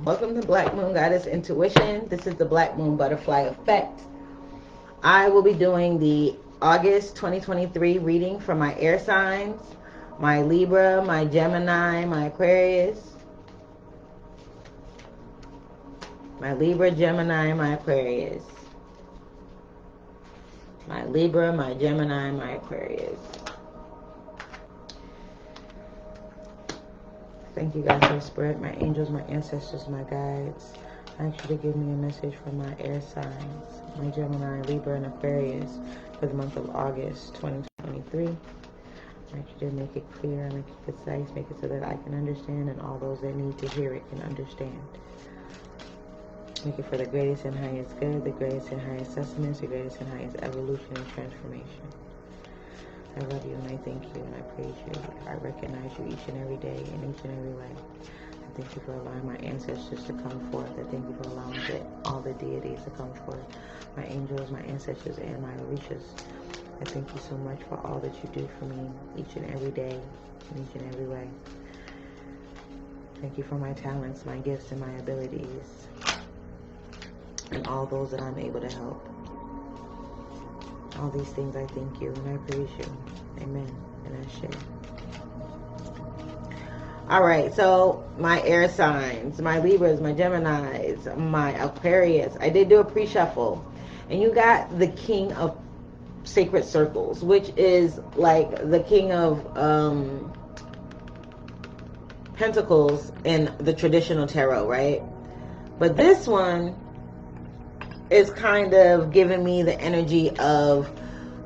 Welcome to Black Moon Goddess Intuition. This is the Black Moon Butterfly Effect. I will be doing the August 2023 reading for my air signs, my Libra, my Gemini, my Aquarius. My Libra, Gemini, my Aquarius. My Libra, my Gemini, my Aquarius. Thank you guys for Spirit, my angels, my ancestors, my guides. I ask you to give me a message for my air signs, my Gemini, Libra, and Aquarius for the month of August 2023. I ask you to make it clear, make it concise, make it so that I can understand and all those that need to hear it can understand. Make it for the greatest and highest good, the greatest and highest sustenance, the greatest and highest evolution and transformation. I love you and I thank you and I praise you. I recognize you each and every day in each and every way. I thank you for allowing my ancestors to come forth. I thank you for allowing all the deities to come forth. My angels, my ancestors, and my orishas. I thank you so much for all that you do for me each and every day in each and every way. Thank you for my talents, my gifts, and my abilities. And all those that I'm able to help. All these things I thank you and I praise you. Amen. And I share. Alright, so my air signs, my Libras, my Geminis, my Aquarius. I did do a pre-shuffle. And you got the King of Sacred Circles, which is like the King of Pentacles in the traditional tarot, right? But this one is kind of giving me the energy of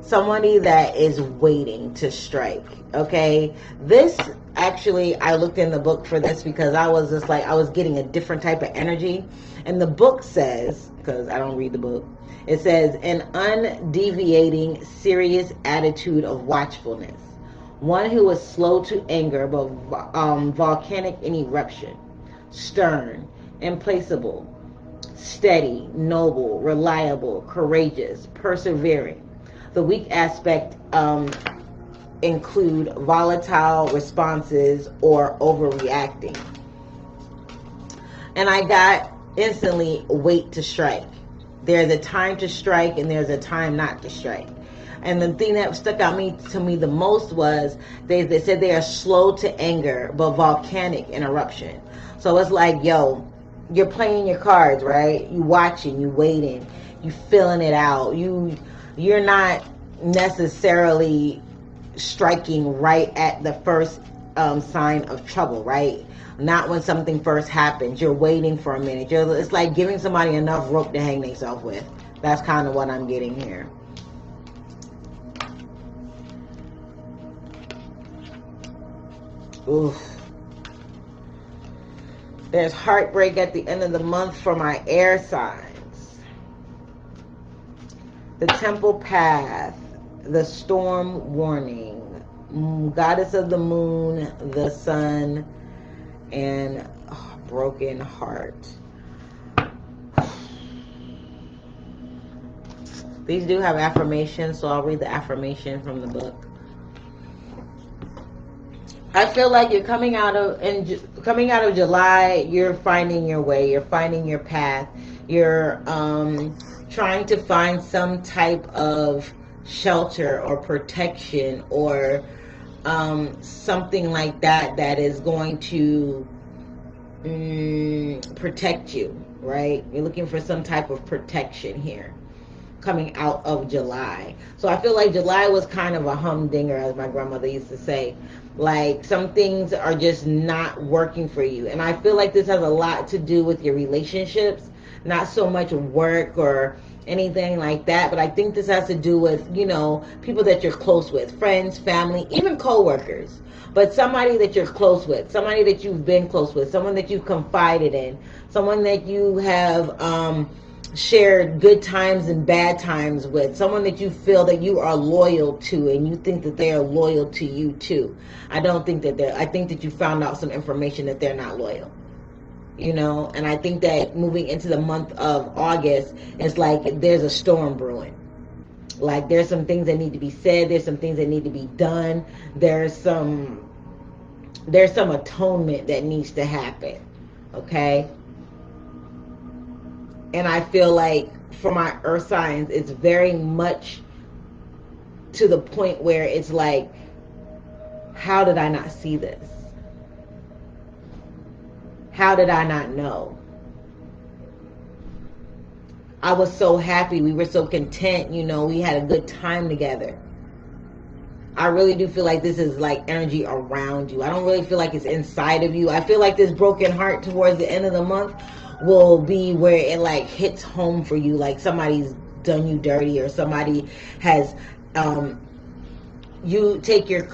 somebody that is waiting to strike. Okay, this actually, I looked in the book for this because I was just like, I was getting a different type of energy. And the book says, because I don't read the book, it says an undeviating serious attitude of watchfulness, one who is slow to anger but volcanic in eruption, stern, implacable, steady, noble, reliable, courageous, persevering. The weak aspect include volatile responses or overreacting. And I got instantly wait to strike. There's a time to strike and there's a time not to strike. And the thing that stuck out to me the most was they said they are slow to anger but volcanic in eruption. So it's like, yo, you're playing your cards, right? You watching, you waiting, you feeling it out. You're not necessarily striking right at the first sign of trouble, right? Not when something first happens. You're waiting for a minute. It's like giving somebody enough rope to hang themselves with. That's kind of what I'm getting here. Oof. There's heartbreak at the end of the month for my air signs. The temple path, the storm warning, goddess of the moon, the sun, and broken heart. These do have affirmations, so I'll read the affirmation from the book. I feel like you're coming out of July, you're finding your way, you're finding your path, you're trying to find some type of shelter or protection or something like that is going to protect you, right? You're looking for some type of protection here coming out of July. So I feel like July was kind of a humdinger, as my grandmother used to say. Like, some things are just not working for you. And I feel like this has a lot to do with your relationships, not so much work or anything like that. But I think this has to do with, you know, people that you're close with, friends, family, even co-workers. But somebody that you're close with, somebody that you've been close with, someone that you've confided in, someone that you have shared good times and bad times with, someone that you feel that you are loyal to and you think that they are loyal to you too. I don't think that I think that you found out some information that they're not loyal, you know. And I think that moving into the month of August, it's like there's a storm brewing. Like, there's some things that need to be said, there's some things that need to be done, there's some atonement that needs to happen, okay? And I feel like for my earth signs, it's very much to the point where it's like, how did I not see this? How did I not know? I was so happy. We were so content. You know, we had a good time together. I really do feel like this is like energy around you. I don't really feel like it's inside of you. I feel like this broken heart towards the end of the month will be where it like hits home for you. Like somebody's done you dirty, or somebody has you taken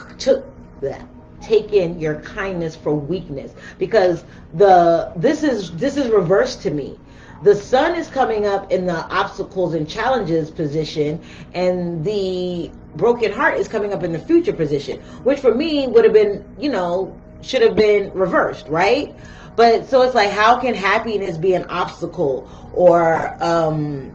your kindness for weakness. Because this is reversed to me. The sun is coming up in the obstacles and challenges position, and the broken heart is coming up in the future position, which for me would have been, you know, should have been reversed, right? But so it's like, how can happiness be an obstacle or a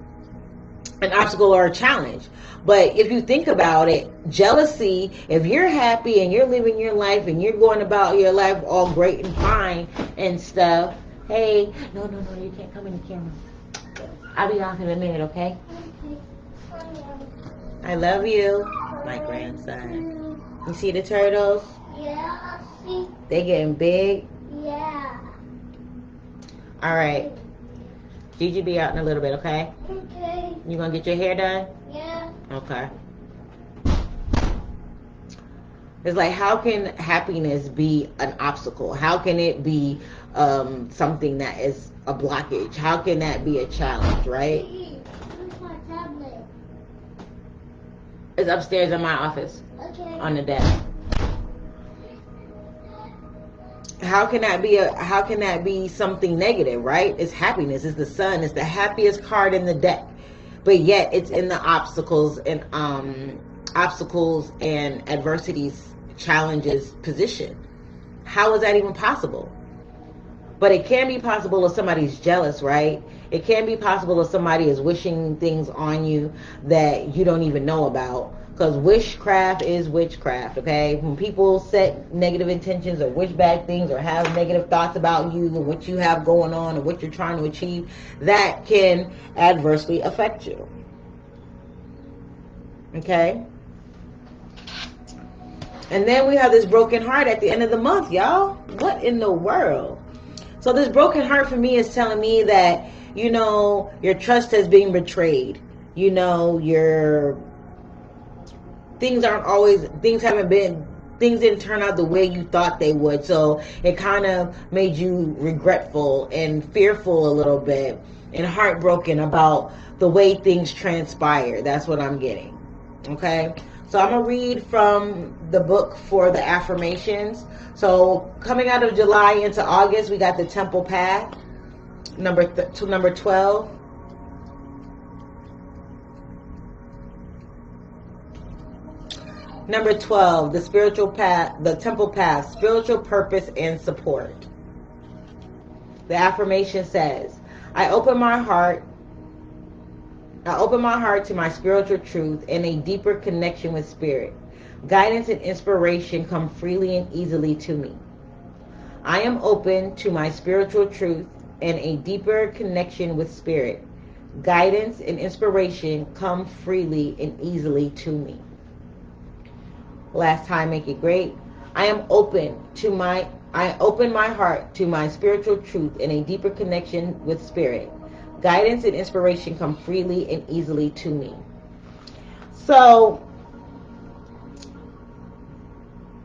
challenge? But if you think about it, jealousy, if you're happy and you're living your life and you're going about your life all great and fine and stuff, hey, no, you can't come in the camera. I'll be off in a minute, okay? I love you, my grandson. You see the turtles? Yeah, I see. They getting big? Yeah. All right. Gigi be out in a little bit, okay? Okay. You gonna get your hair done? Yeah. Okay. It's like, how can happiness be an obstacle? How can it be something that is a blockage? How can that be a challenge, right? Where's my tablet? It's upstairs in my office. Okay. On the desk. How can that be something negative, right? It's happiness. It's the sun. It's the happiest card in the deck. But yet it's in the obstacles and adversities, challenges position. How is that even possible? But it can be possible if somebody's jealous, right? It can be possible if somebody is wishing things on you that you don't even know about. Because witchcraft is witchcraft, okay? When people set negative intentions or wish bad things or have negative thoughts about you and what you have going on and what you're trying to achieve, that can adversely affect you. Okay? And then we have this broken heart at the end of the month, y'all. What in the world? So this broken heart for me is telling me that, you know, your trust has been betrayed. You know, things didn't turn out the way you thought they would. So it kind of made you regretful and fearful a little bit and heartbroken about the way things transpire. That's what I'm getting. Okay. So I'm going to read from the book for the affirmations. So coming out of July into August, we got the Temple Path, number 12. Number 12, the spiritual path, the temple path, spiritual purpose and support. The affirmation says, I open my heart to my spiritual truth and a deeper connection with spirit. Guidance and inspiration come freely and easily to me. I am open to my spiritual truth and a deeper connection with spirit. Guidance and inspiration come freely and easily to me. Last time, make it great. I open my heart to my spiritual truth and a deeper connection with spirit. Guidance and inspiration come freely and easily to me. So,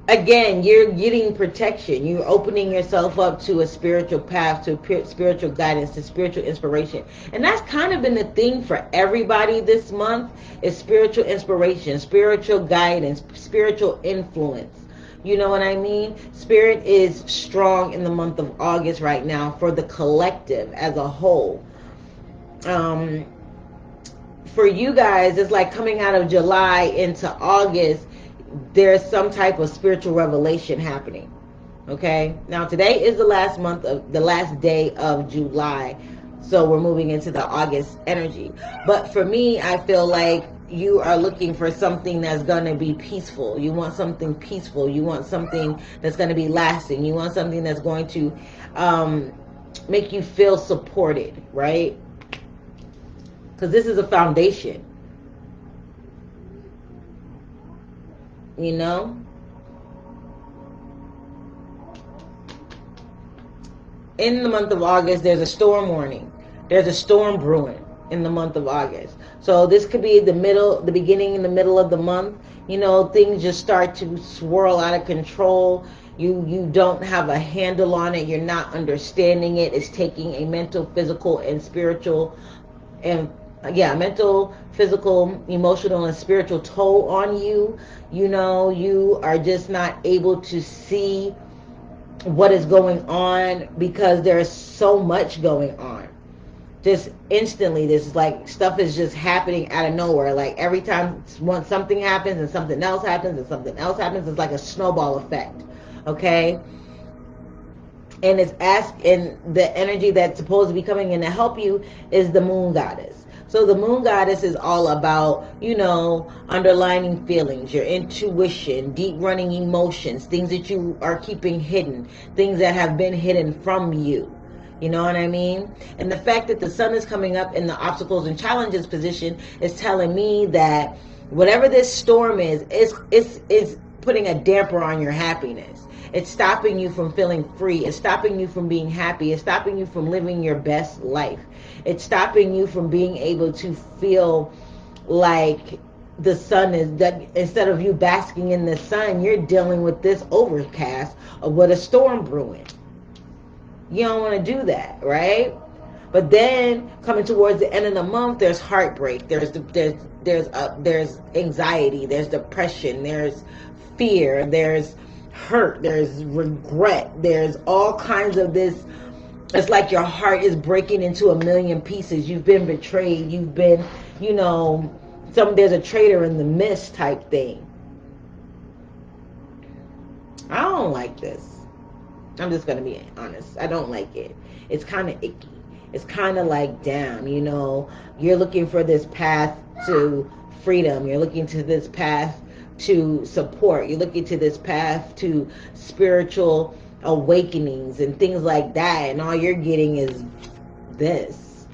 again, you're getting protection. You're opening yourself up to a spiritual path, to spiritual guidance, to spiritual inspiration. And that's kind of been the thing for everybody this month, is spiritual inspiration, spiritual guidance, spiritual influence. You know what I mean? Spirit is strong in the month of August right now for the collective as a whole. For you guys, it's like coming out of July into August, there's some type of spiritual revelation happening. Okay, now today is the last day of July, so we're moving into the August energy. But for me, I feel like you are looking for something that's going to be peaceful. You want something peaceful. You want something that's going to be lasting. You want something that's going to make you feel supported, right? Because this is a foundation. You know? In the month of August, there's a storm warning. There's a storm brewing in the month of August. So this could be the beginning and the middle of the month. You know, things just start to swirl out of control. You don't have a handle on it. You're not understanding it. It's taking a mental, physical, and spiritual, and mental, physical, emotional, and spiritual toll on you. You know, you are just not able to see what is going on because there's so much going on. Just instantly, this like stuff is just happening out of nowhere. Like every time something happens and something else happens and something else happens, it's like a snowball effect. Okay? And the energy that's supposed to be coming in to help you is the moon goddess. So the moon goddess is all about, you know, underlining feelings, your intuition, deep running emotions, things that you are keeping hidden, things that have been hidden from you. You know what I mean? And the fact that the sun is coming up in the obstacles and challenges position is telling me that whatever this storm is putting a damper on your happiness. It's stopping you from feeling free. It's stopping you from being happy. It's stopping you from living your best life. It's stopping you from being able to feel like the sun is, that instead of you basking in the sun, you're dealing with this overcast of what a storm brewing. You don't want to do that, right? But then coming towards the end of the month, there's heartbreak. There's anxiety. There's depression. There's fear. There's hurt. There's regret. There's all kinds of this. It's like your heart is breaking into a million pieces. You've been betrayed. You've been, you know, there's a traitor in the mist type thing. I don't like this. I'm just going to be honest. I don't like it. It's kind of icky. It's kind of like, damn, you know, you're looking for this path to freedom. You're looking to this path to support. You're looking to this path to spiritual awakenings and things like that. And all you're getting is this.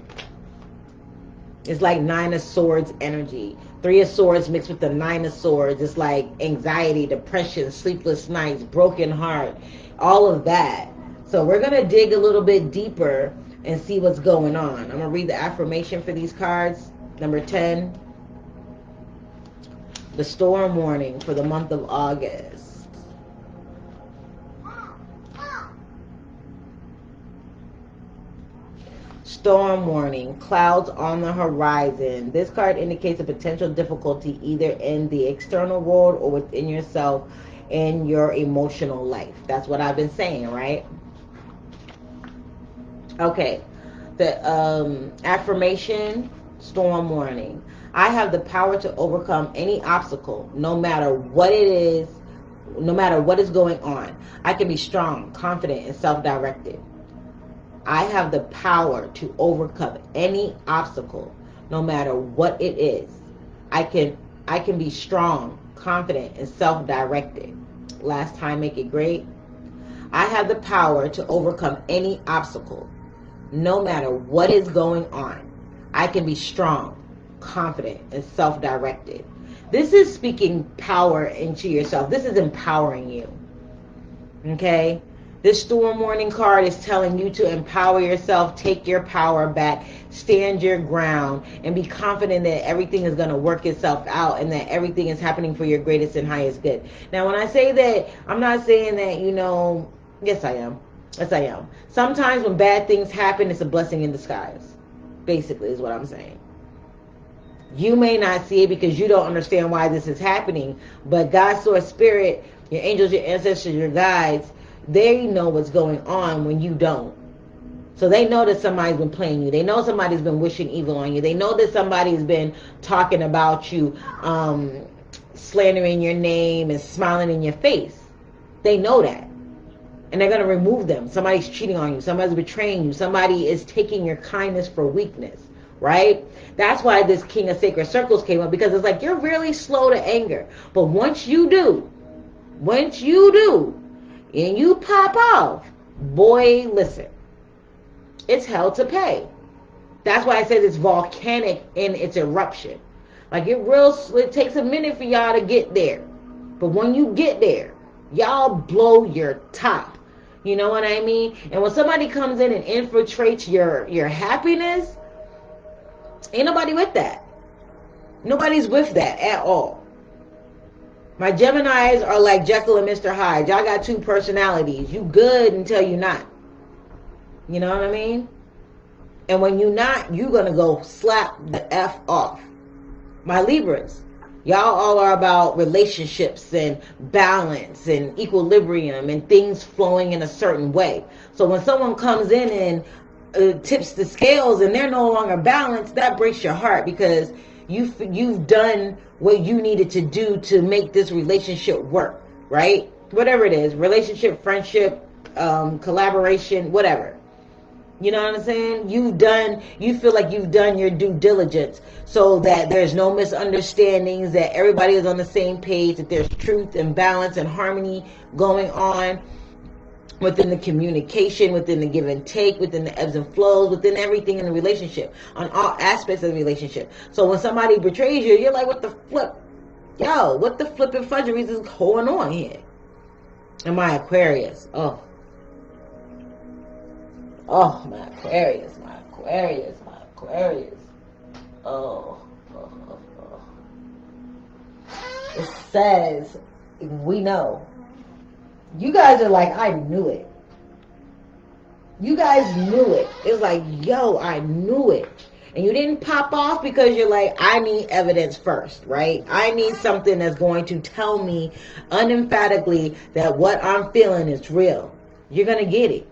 It's like 9 of Swords energy. 3 of Swords mixed with the 9 of Swords. It's like anxiety, depression, sleepless nights, broken heart, all of that. So we're going to dig a little bit deeper and see what's going on. I'm going to read the affirmation for these cards. Number 10. The storm warning for the month of August. Storm warning, clouds on the horizon. This card indicates a potential difficulty either in the external world or within yourself in your emotional life. That's what I've been saying, right? Okay. The affirmation, storm warning. I have the power to overcome any obstacle, no matter what it is, no matter what is going on. I can be strong, confident, and self-directed. I have the power to overcome any obstacle, no matter what it is. I can be strong, confident, and self-directed. Last time, make it great. I have the power to overcome any obstacle, no matter what is going on. I can be strong, confident, and self-directed. This is speaking power into yourself. This is empowering you. Okay? This storm warning card is telling you to empower yourself, take your power back, stand your ground, and be confident that everything is going to work itself out and that everything is happening for your greatest and highest good. Now, when I say that, I'm not saying that, you know, yes, I am. Yes, I am. Sometimes when bad things happen, it's a blessing in disguise. Basically, is what I'm saying. You may not see it because you don't understand why this is happening, but God, Source, Spirit, your angels, your ancestors, your guides, they know what's going on when you don't. So they know that somebody's been playing you. They know somebody's been wishing evil on you. They know that somebody's been talking about you, slandering your name and smiling in your face. They know that. And they're going to remove them. Somebody's cheating on you. Somebody's betraying you. Somebody is taking your kindness for weakness. Right? That's why this King of Sacred Circles came up. Because it's like, you're really slow to anger. But once you do, and you pop off, boy, listen, it's hell to pay. That's why I said it's volcanic in its eruption. Like it takes a minute for y'all to get there. But when you get there, y'all blow your top. You know what I mean? And when somebody comes in and infiltrates your happiness, ain't nobody with that. Nobody's with that at all. My Geminis are like Jekyll and Mr. Hyde. Y'all got two personalities. You good until you not. You know what I mean? And when you not, you gonna go slap the F off. My Libras, y'all all are about relationships and balance and equilibrium and things flowing in a certain way. So when someone comes in and tips the scales and they're no longer balanced, that breaks your heart, because you've done what you needed to do to make this relationship work, right? Whatever it is, relationship, friendship, collaboration, whatever. You know what I'm saying? You feel like you've done your due diligence so that there's no misunderstandings, that everybody is on the same page, that there's truth and balance and harmony going on within the communication, within the give and take, within the ebbs and flows, within everything in the relationship, on all aspects of the relationship. So when somebody betrays you, you're like, what the flip? Yo, what the flipping fudgeries is going on here? And my Aquarius, oh, my Aquarius, my Aquarius, my Aquarius. Oh. It says, we know. You guys are like, I knew it. You guys knew it. It's like, yo, I knew it. And you didn't pop off because you're like, I need evidence first, right? I need something that's going to tell me unemphatically that what I'm feeling is real. You're going to get it.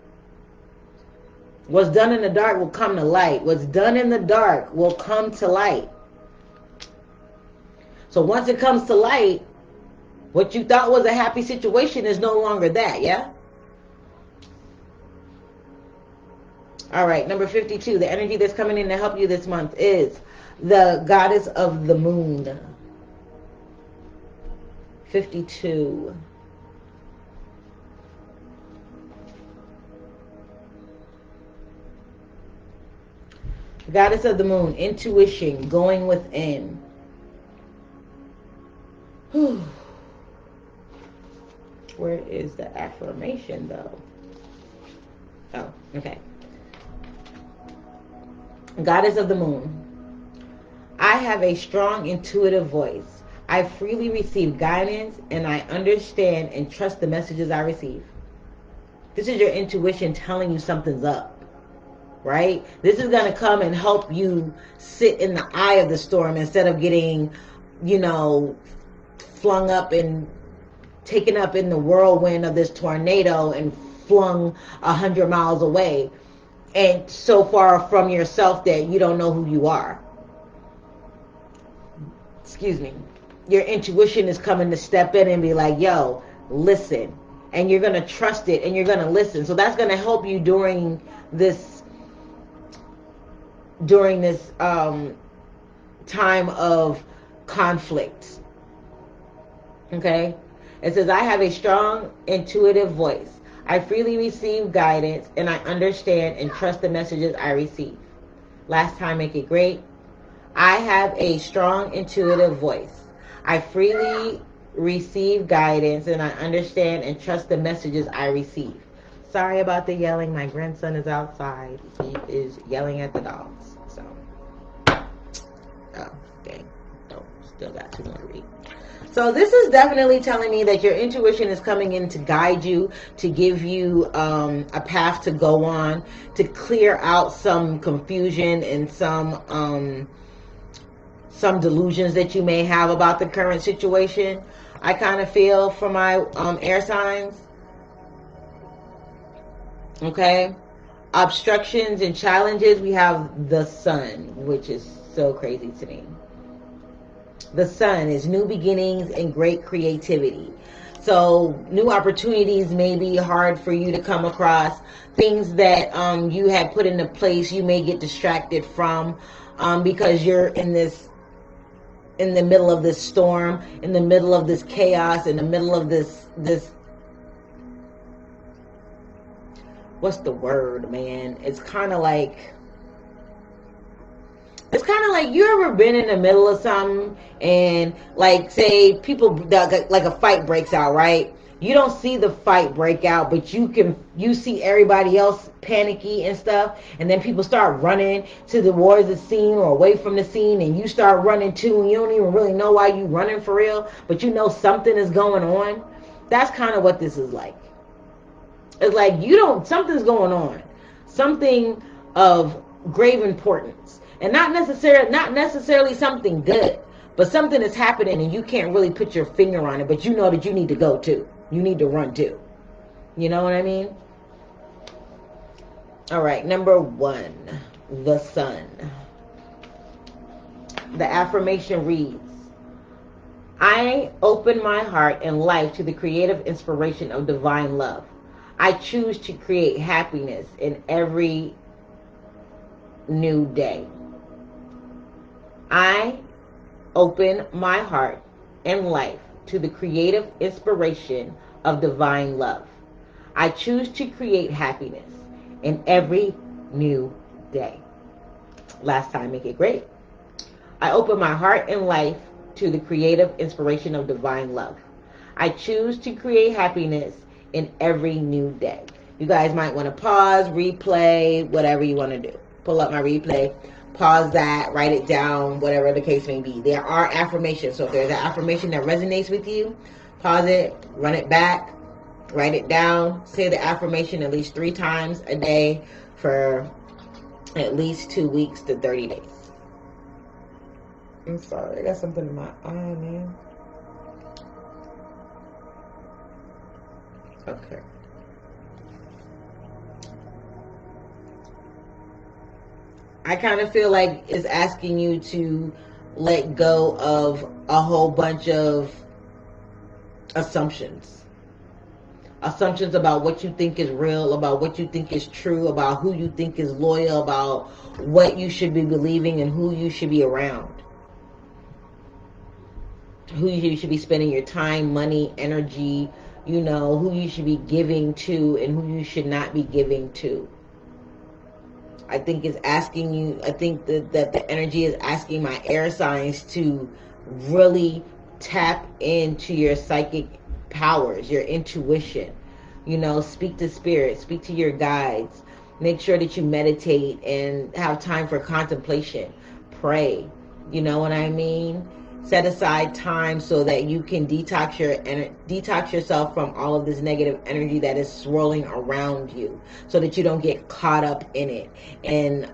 What's done in the dark will come to light. What's done in the dark will come to light. So once it comes to light, what you thought was a happy situation is no longer that, yeah? All right, number 52. The energy that's coming in to help you this month is the goddess of the moon. 52. The goddess of the moon, intuition, going within. Whew. Where is the affirmation, though? Oh, okay. Goddess of the moon. I have a strong intuitive voice. I freely receive guidance, and I understand and trust the messages I receive. This is your intuition telling you something's up, right? This is going to come and help you sit in the eye of the storm instead of getting, flung up and taken up in the whirlwind of this tornado and flung 100 miles away and so far from yourself that you don't know who you are. Excuse me. Your intuition is coming to step in and be like, yo, listen. And you're going to trust it and you're going to listen. So that's going to help you during this time of conflict. Okay? It says, I have a strong intuitive voice. I freely receive guidance, and I understand and trust the messages I receive. Last time, make it great. I have a strong intuitive voice. I freely receive guidance, and I understand and trust the messages I receive. Sorry about the yelling. My grandson is outside. He is yelling at the dogs. So, oh, dang. Oh, still got 2 more to read. So this is definitely telling me that your intuition is coming in to guide you, to give you a path to go on, to clear out some confusion and some delusions that you may have about the current situation. I kind of feel for my air signs. Okay. Obstructions and challenges, we have the sun, which is so crazy to me. The sun is new beginnings and great creativity. So new opportunities may be hard for you to come across. Things that you had put into place, you may get distracted from because you're in the middle of this storm, in the middle of this chaos, in the middle of this what's the word, man? It's kind of like It's kind of like, you ever been in the middle of something and like, say people, like a fight breaks out, right? You don't see the fight break out, but you see everybody else panicky and stuff, and then people start running towards the scene or away from the scene, and you start running too, and you don't even really know why you running for real, but you know something is going on. That's kind of what this is like. It's like something's going on, something of grave importance, and not necessarily something good, but something is happening and you can't really put your finger on it, but you know that you need to go too. You need to run too. You know what I mean? All right, number 1, the sun. The affirmation reads, I open my heart and life to the creative inspiration of divine love. I choose to create happiness in every new day. I open my heart and life to the creative inspiration of divine love. I choose to create happiness in every new day. Last time, make it great. I open my heart and life to the creative inspiration of divine love. I choose to create happiness in every new day. You guys might want to pause, replay, whatever you want to do. Pull up my replay, pause that, write it down, whatever the case may be. There are affirmations. So if there's an affirmation that resonates with you, pause it, run it back, write it down, say the affirmation at least 3 times a day for at least 2 weeks to 30 days. I'm sorry, I got something in my eye, man. Okay. I kind of feel like it's asking you to let go of a whole bunch of assumptions. Assumptions about what you think is real, about what you think is true, about who you think is loyal, about what you should be believing and who you should be around. Who you should be spending your time, money, energy, you know, who you should be giving to and who you should not be giving to. I think it's asking you, I think that the energy is asking my air signs to really tap into your psychic powers, your intuition. You know, speak to spirit, speak to your guides. Make sure that you meditate and have time for contemplation. Pray. You know what I mean? Set aside time so that you can detox yourself from all of this negative energy that is swirling around you, so that you don't get caught up in it and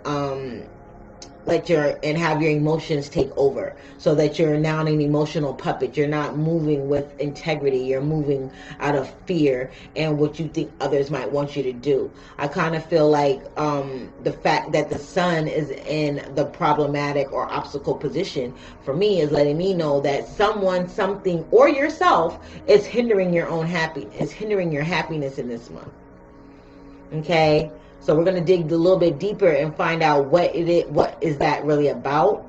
have your emotions take over, so that you're now an emotional puppet. You're not moving with integrity. You're moving out of fear and what you think others might want you to do. I kind of feel like the fact that the sun is in the problematic or obstacle position for me is letting me know that someone, something, or yourself is hindering your own happiness, hindering your happiness in this month. Okay? So we're going to dig a little bit deeper and find out what is that really about.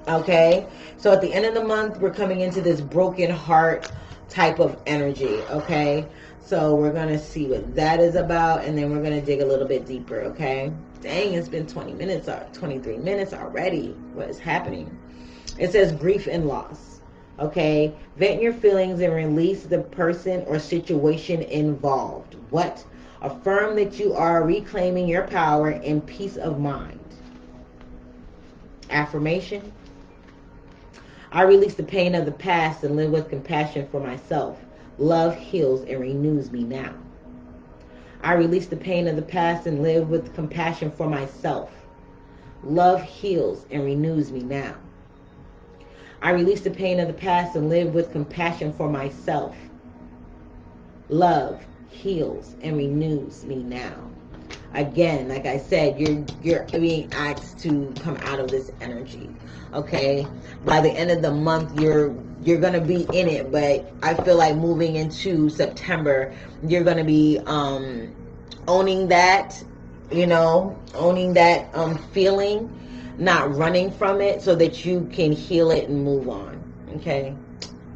Okay. So at the end of the month, we're coming into this broken heart type of energy. Okay. So we're going to see what that is about. And then we're going to dig a little bit deeper. Okay. Dang, it's been 20 minutes or 23 minutes already. What is happening? It says grief and loss. Okay. Vent your feelings and release the person or situation involved. What? Affirm that you are reclaiming your power and peace of mind. Affirmation. I release the pain of the past and live with compassion for myself. Love heals and renews me now. I release the pain of the past and live with compassion for myself. Love heals and renews me now. I release the pain of the past and live with compassion for myself. Love heals and renews me now. Again, like I said, you're being asked to come out of this energy. Okay, by the end of the month, you're gonna be in it, but I feel like moving into September, you're gonna be owning that, you know, owning that feeling, not running from it, so that you can heal it and move on. Okay.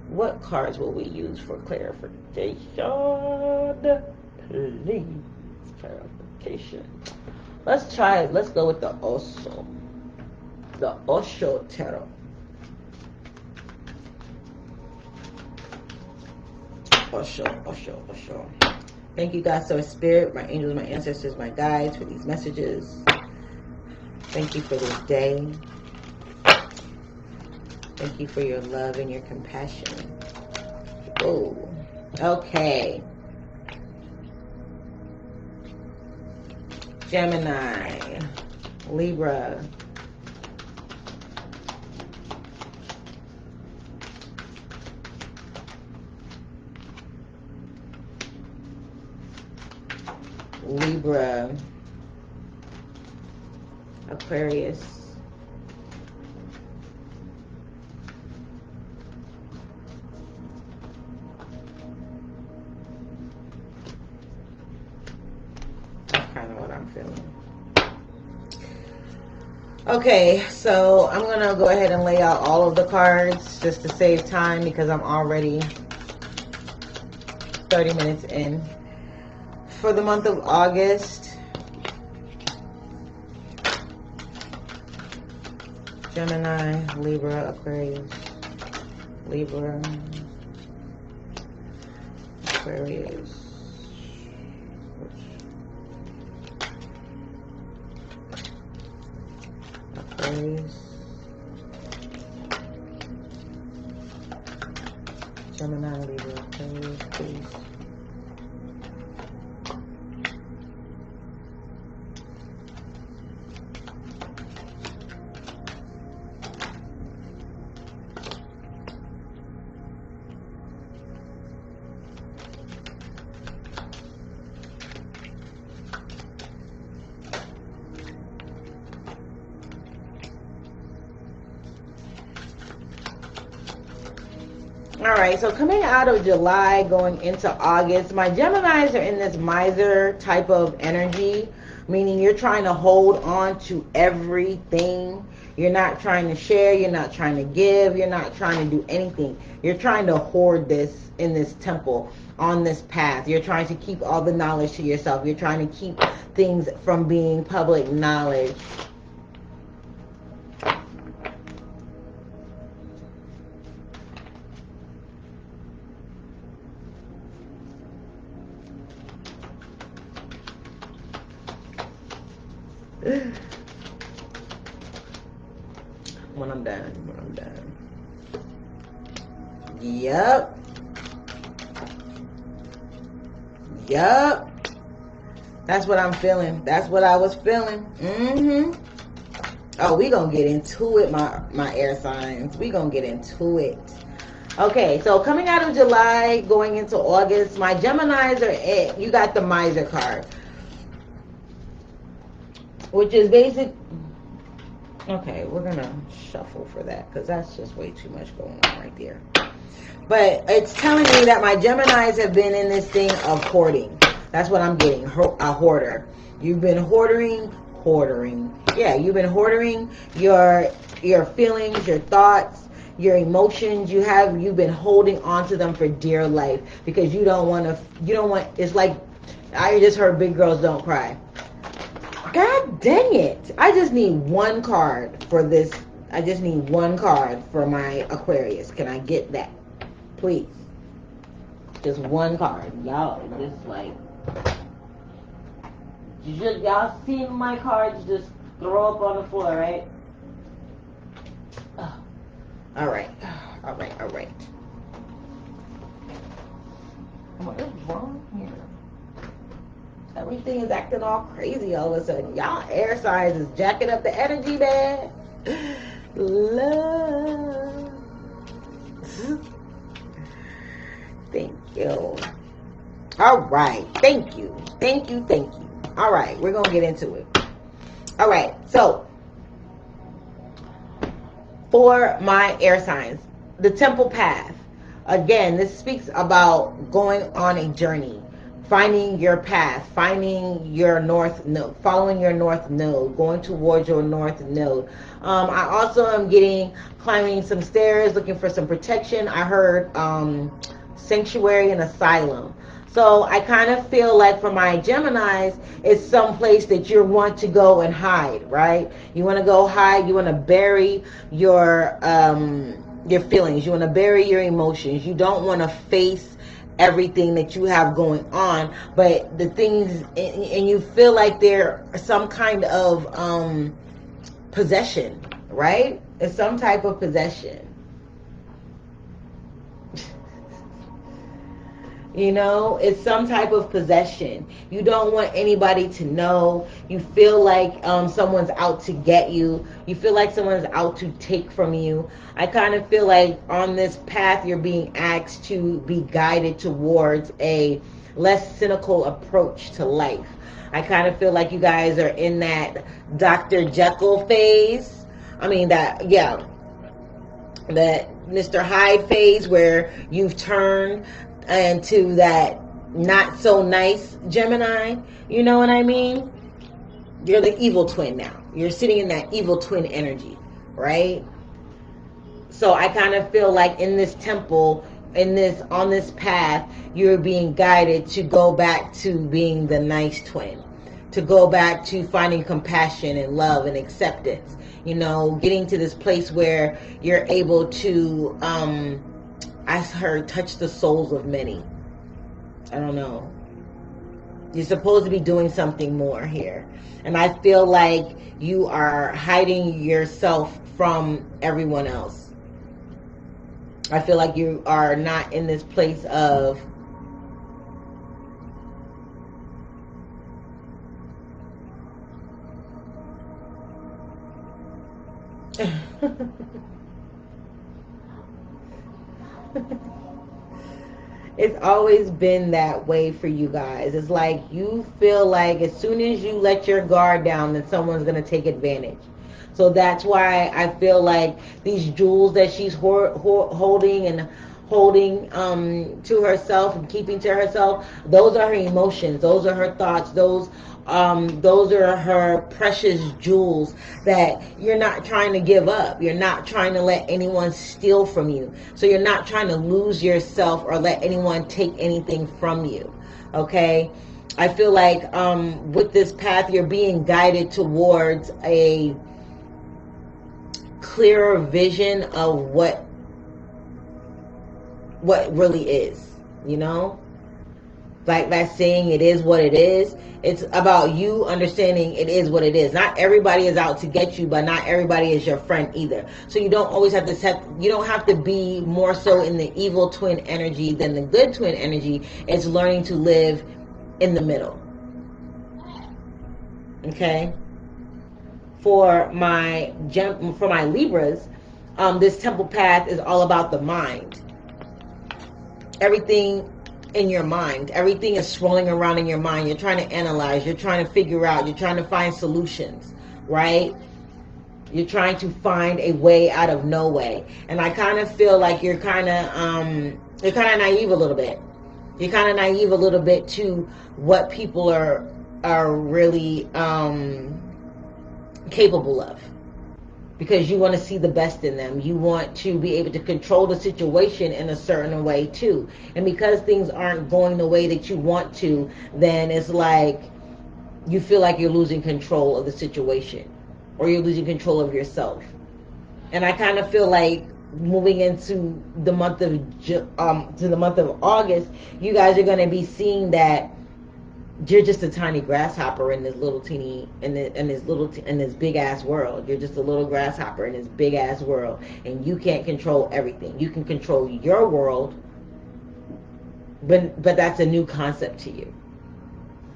What cards will we use for clarification? Please, clarification. Let's go with the Oso. the Osho Tarot. Osho. Thank you, God, Source Spirit, my angels, my ancestors, my guides, for these messages. Thank you for this day. Thank you for your love and your compassion. Oh, okay. Gemini, Libra, Aquarius, that's kind of what I'm feeling. Okay, so I'm gonna go ahead and lay out all of the cards just to save time because I'm already 30 minutes in. For the month of August, Gemini, Libra, Aquarius, Libra, Aquarius, Aquarius, Gemini, Libra, Aquarius, please. Alright, so coming out of July, going into August, my Geminis are in this miser type of energy, meaning you're trying to hold on to everything. You're not trying to share, you're not trying to give, you're not trying to do anything. You're trying to hoard this in this temple, on this path. You're trying to keep all the knowledge to yourself. You're trying to keep things from being public knowledge. When I'm done. Yup. That's what I'm feeling. That's what I was feeling. Oh, we gonna get into it, my air signs. We gonna get into it. Okay, so coming out of July, going into August, my Geminis are in. You got the miser card, which is basic. Okay, we're gonna shuffle for that because that's just way too much going on right there. But it's telling me that my Geminis have been in this thing of hoarding. That's what I'm getting, a hoarder. You've been hoarding. Yeah, you've been hoarding your feelings, your thoughts, your emotions. You've been holding on to them for dear life because you don't want, it's like, I just heard big girls don't cry. God dang it. I just need one card for this. I just need one card for my Aquarius. Can I get that? Please. Just one card. Y'all just like, y'all seen my cards just throw up on the floor, right? Oh. All right. What is wrong here? Everything is acting all crazy all of a sudden. Y'all air signs is jacking up the energy, man. Love. Thank you. All right. Thank you. All right. We're going to get into it. All right. So, for my air signs, the temple path. Again, this speaks about going on a journey. Finding your path, finding your north node, following your north node, going towards your north node. I also am climbing some stairs, looking for some protection. I heard sanctuary and asylum. So I kind of feel like for my Geminis, it's some place that you want to go and hide, right? You want to go hide. You want to bury your feelings. You want to bury your emotions. You don't want to face everything that you have going on. But the things, and you feel like they're some kind of possession, right? It's some type of possession. You know, it's some type of possession. You don't want anybody to know. You feel like someone's out to get you. You feel like someone's out to take from you. I kind of feel like on this path you're being asked to be guided towards a less cynical approach to life. I kind of feel like you guys are in that Dr. Jekyll phase. I mean, that Mr. Hyde phase where you've turned into that not so nice Gemini. You know what I mean? You're the evil twin now. You're sitting in that evil twin energy, right? So I kind of feel like in this temple, on this path, you're being guided to go back to being the nice twin, to go back to finding compassion and love and acceptance. You know, getting to this place where you're able to I heard touch the souls of many. I don't know. You're supposed to be doing something more here. And I feel like you are hiding yourself from everyone else. I feel like you are not in this place of it's always been that way for you guys. It's like you feel like as soon as you let your guard down, then someone's going to take advantage. So that's why I feel like these jewels that she's holding to herself and keeping to herself, those are her emotions, those are her thoughts, those are her precious jewels that you're not trying to give up. You're not trying to let anyone steal from you. So you're not trying to lose yourself or let anyone take anything from you. Okay? I feel like with this path, you're being guided towards a clearer vision of what really is, you know? Like that saying, it is what it is. It's about you understanding it is what it is. Not everybody is out to get you, but not everybody is your friend either. So you don't always have to you don't have to be more so in the evil twin energy than the good twin energy. It's learning to live in the middle. Okay? For my Libras, this temple path is all about the mind. Everything in your mind. Everything is swirling around in your mind. You're trying to analyze. You're trying to figure out. You're trying to find solutions, right? You're trying to find a way out of no way. And I kind of feel like you're kind of naive a little bit. You're kind of naive a little bit to what people are really capable of. Because you want to see the best in them. You want to be able to control the situation in a certain way too. And because things aren't going the way that you want to, then it's like you feel like you're losing control of the situation, or you're losing control of yourself. And I kind of feel like moving into the month of August, you guys are going to be seeing that you're just a tiny grasshopper in this little teeny in this big ass world. You're just a little grasshopper in this big ass world, and you can't control everything. You can control your world, but that's a new concept to you,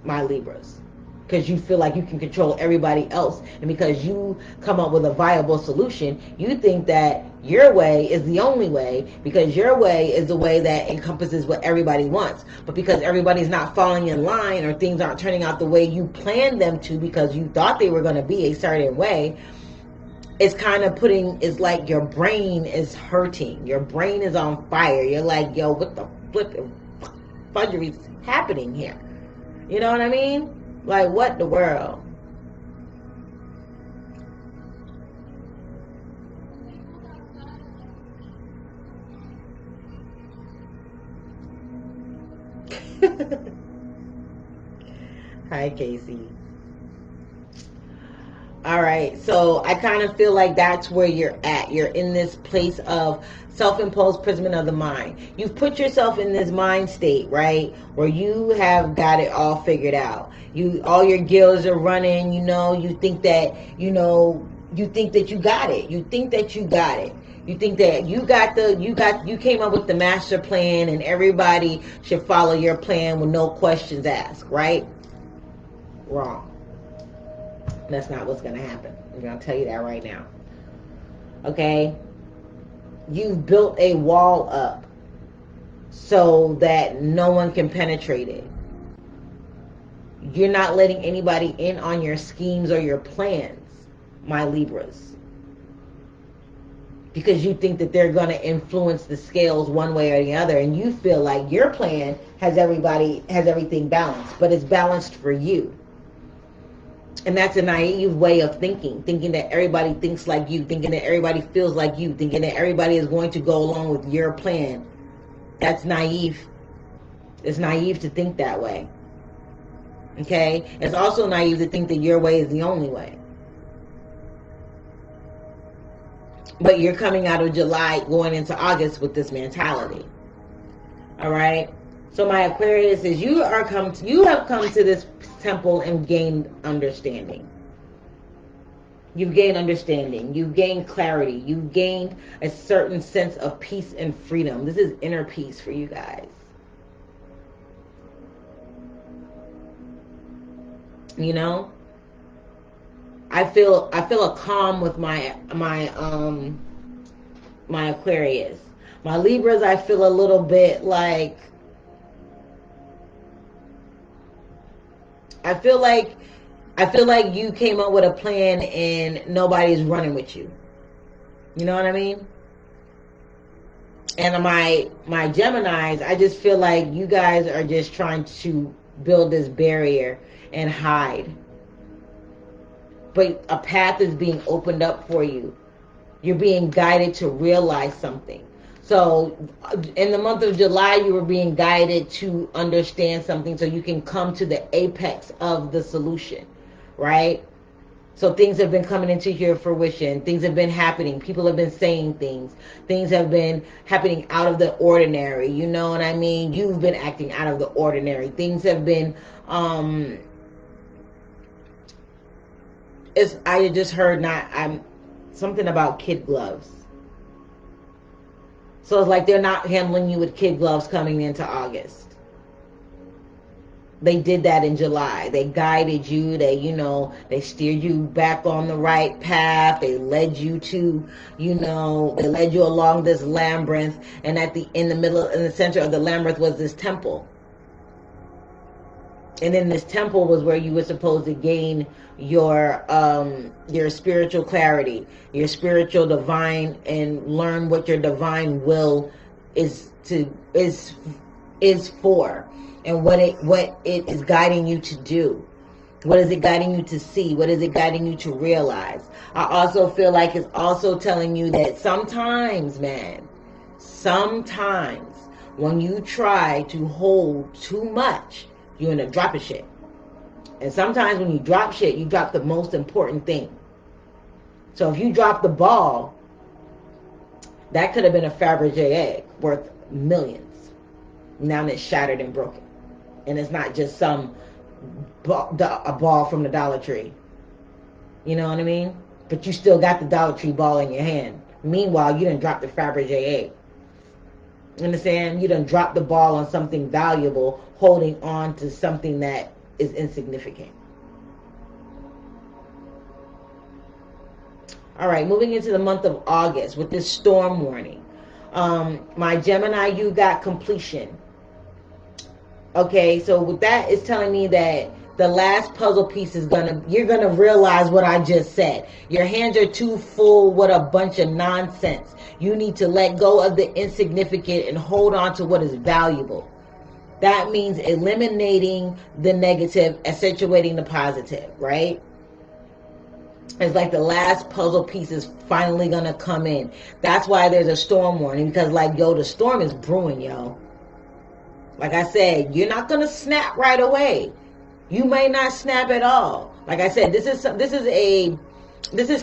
my Libras, because you feel like you can control everybody else, and because you come up with a viable solution, you think that your way is the only way, because your way is the way that encompasses what everybody wants. But because everybody's not falling in line, or things aren't turning out the way you planned them to, because you thought they were going to be a certain way, it's kind of it's like your brain is hurting. Your brain is on fire. You're like, yo, what the flipping fudgery is happening here? You know what I mean? Like, what the world? Hi, Casey. All right, so I kind of feel like that's where you're at. You're in this place of self-imposed imprisonment of the mind. You've put yourself in this mind state, right, where you have got it all figured out. All your gears are running. You think that you got it. You think that you got it. You think that you came up with the master plan, and everybody should follow your plan with no questions asked, right? Wrong. That's not what's going to happen. I'm going to tell you that right now. Okay? You've built a wall up so that no one can penetrate it. You're not letting anybody in on your schemes or your plans, my Libras. Because you think that they're going to influence the scales one way or the other, and you feel like your plan has everything balanced, but it's balanced for you. And that's a naive way of thinking that everybody thinks like you, thinking that everybody feels like you, thinking that everybody is going to go along with your plan. That's naive. It's naive to think that way. Okay? It's also naive to think that your way is the only way. But you're coming out of July, going into August with this mentality. All right? So my Aquarius is you have come to this temple and gained understanding. You've gained understanding. You've gained clarity. You've gained a certain sense of peace and freedom. This is inner peace for you guys. I feel a calm with my Aquarius. My Libras, I feel a little bit like I feel like you came up with a plan and nobody's running with you. You know what I mean? And my Geminis, I just feel like you guys are just trying to build this barrier and hide. But a path is being opened up for you. You're being guided to realize something. So in the month of July, you were being guided to understand something so you can come to the apex of the solution, right? So things have been coming into your fruition. Things have been happening. People have been saying things. Things have been happening out of the ordinary. You know what I mean? You've been acting out of the ordinary. Things have been, I just heard something about kid gloves. So it's like they're not handling you with kid gloves coming into August. They did that in July. They guided you. They steered you back on the right path. They led you to, they led you along this labyrinth. And in the center of the labyrinth was this temple. And in this temple was where you were supposed to gain your spiritual clarity, your spiritual divine, and learn what your divine will is for, and what it is guiding you to do. What is it guiding you to see? What is it guiding you to realize? I also feel like it's also telling you that sometimes when you try to hold too much, you end up dropping shit. And sometimes when you drop shit, you drop the most important thing. So if you drop the ball, that could have been a Fabergé egg worth millions. Now it's shattered and broken. And it's not just a ball from the Dollar Tree. You know what I mean? But you still got the Dollar Tree ball in your hand. Meanwhile, you done dropped the Fabergé egg. You understand? You done dropped the ball on something valuable, holding on to something that is insignificant. All right, moving into the month of August with this storm warning. My Gemini, you got completion. Okay, so with that, it's telling me that the last puzzle piece you're gonna realize what I just said. Your hands are too full with a bunch of nonsense. You need to let go of the insignificant and hold on to what is valuable. That means eliminating the negative, accentuating the positive, right? It's like the last puzzle piece is finally gonna come in. That's why there's a storm warning, because the storm is brewing, yo. Like I said, you're not going to snap right away. You may not snap at all. Like I said, this is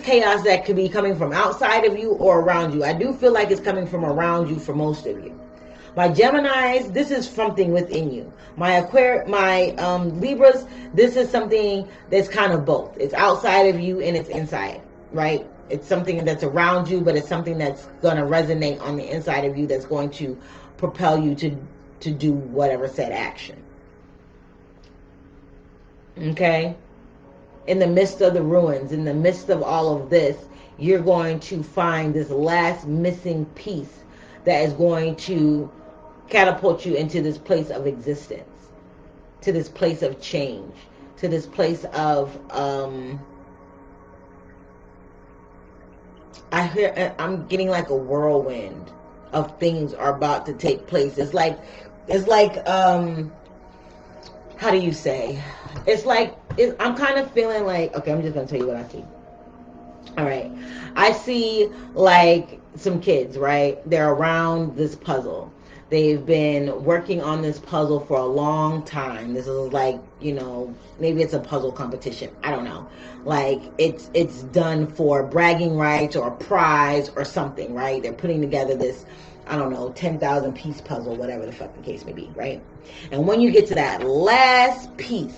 chaos that could be coming from outside of you or around you. I do feel like it's coming from around you for most of you. My Geminis, this is something within you. My Libras, this is something that's kind of both. It's outside of you and it's inside, right? It's something that's around you, but it's something that's going to resonate on the inside of you that's going to propel you to do whatever said action. Okay? In the midst of the ruins, in the midst of all of this, you're going to find this last missing piece that is going to catapult you into this place of existence, to this place of change, to this place of I'm getting like a whirlwind of things are about to take place. It's like how do you say? It's like I'm kind of feeling like, okay, I'm just gonna tell you what I see. All right, I see like some kids, right? They're around this puzzle. They've been working on this puzzle for a long time. This is like, you know, maybe it's a puzzle competition. I don't know. Like it's done for bragging rights or a prize or something, right? They're putting together this, I don't know, 10,000 piece puzzle, whatever the fuck the case may be, right? And when you get to that last piece,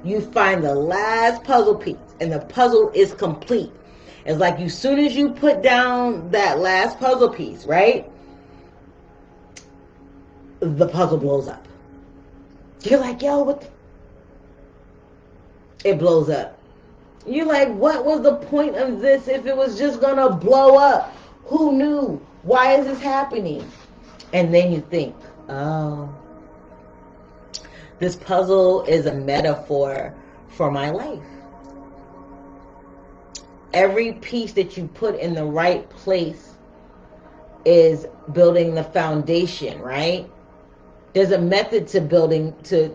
you find the last puzzle piece and the puzzle is complete. It's like as soon as you put down that last puzzle piece, right? The puzzle blows up. You're like, yo, what the... It blows up. You're like, what was the point of this if it was just gonna blow up? Who knew? Why is this happening? And then you think, oh, this puzzle is a metaphor for my life. Every piece that you put in the right place is building the foundation, right? There's a method to building to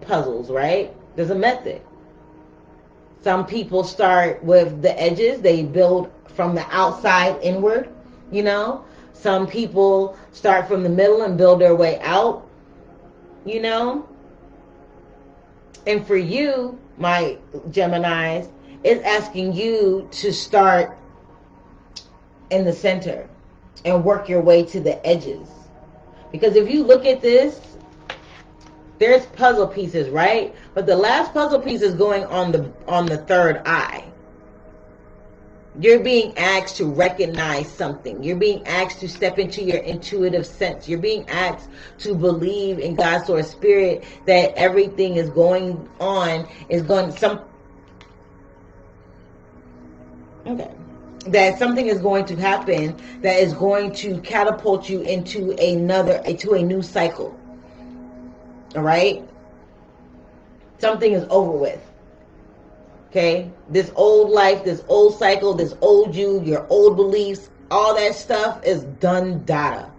puzzles, right? There's a method. Some people start with the edges. They build from the outside inward, you know. Some people start from the middle and build their way out, you know. And for you, my Geminis, it's asking you to start in the center and work your way to the edges. Because if you look at this, there's puzzle pieces, right? But the last puzzle piece is going on the third eye. You're being asked to recognize something. You're being asked to step into your intuitive sense. You're being asked to believe in God's source spirit that everything is going on, that something is going to happen that is going to catapult you into a new cycle. All right? Something is over with. Okay? This old life, this old cycle, this old you, your old beliefs, all that stuff is done data.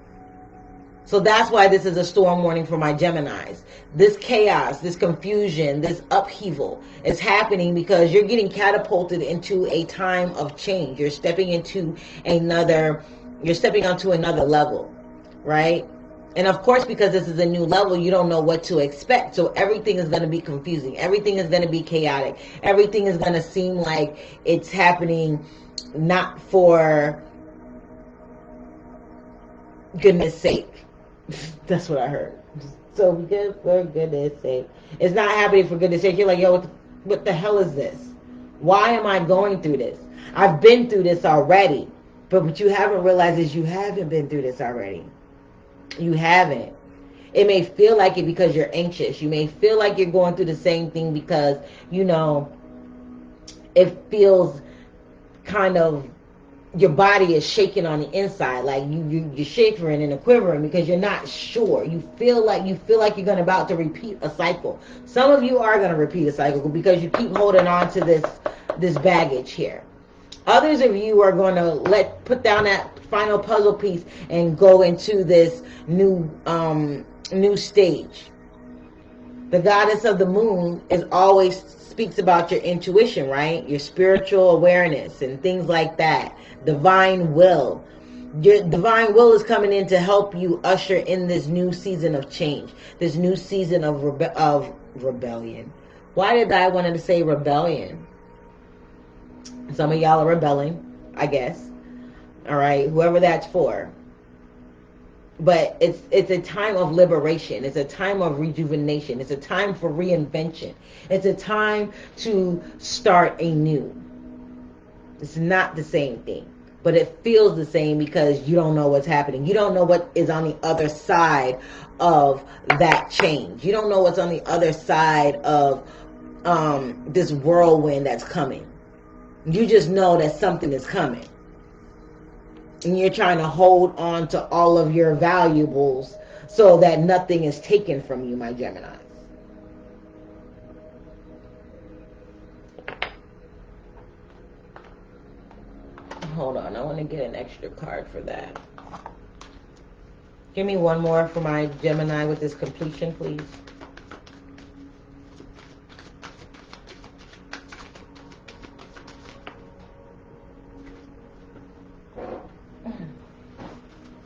So that's why this is a storm warning for my Geminis. This chaos, this confusion, this upheaval is happening because you're getting catapulted into a time of change. You're stepping onto another level, right? And of course, because this is a new level, you don't know what to expect. So everything is going to be confusing. Everything is going to be chaotic. Everything is going to seem like it's happening not for goodness sake. That's what I heard. So good for goodness sake. It's not happening for goodness sake. You're like, yo, what the hell is this? Why am I going through this? I've been through this already. But what you haven't realized is you haven't been through this already. You haven't. It may feel like it because you're anxious. You may feel like you're going through the same thing because, you know, it feels kind of, your body is shaking on the inside. Like you're shivering and quivering because you're not sure. You feel like you're about to repeat a cycle. Some of you are going to repeat a cycle because you keep holding on to this baggage here. Others of you are going to put down that final puzzle piece and go into this new stage. The goddess of the moon always speaks about your intuition, right? Your spiritual awareness and things like that. Divine will. Your divine will is coming in to help you usher in this new season of change, this new season of rebellion. Why did I want to say rebellion? Some of y'all are rebelling, I guess. All right, whoever that's for. But it's a time of liberation. It's a time of rejuvenation. It's a time for reinvention. It's a time to start anew. It's not the same thing, but it feels the same because you don't know what's happening. You don't know what is on the other side of that change. You don't know what's on the other side of this whirlwind that's coming. You just know that something is coming. And you're trying to hold on to all of your valuables so that nothing is taken from you, my Gemini. Hold on, I want to get an extra card for that. Give me one more for my Gemini with this completion, please.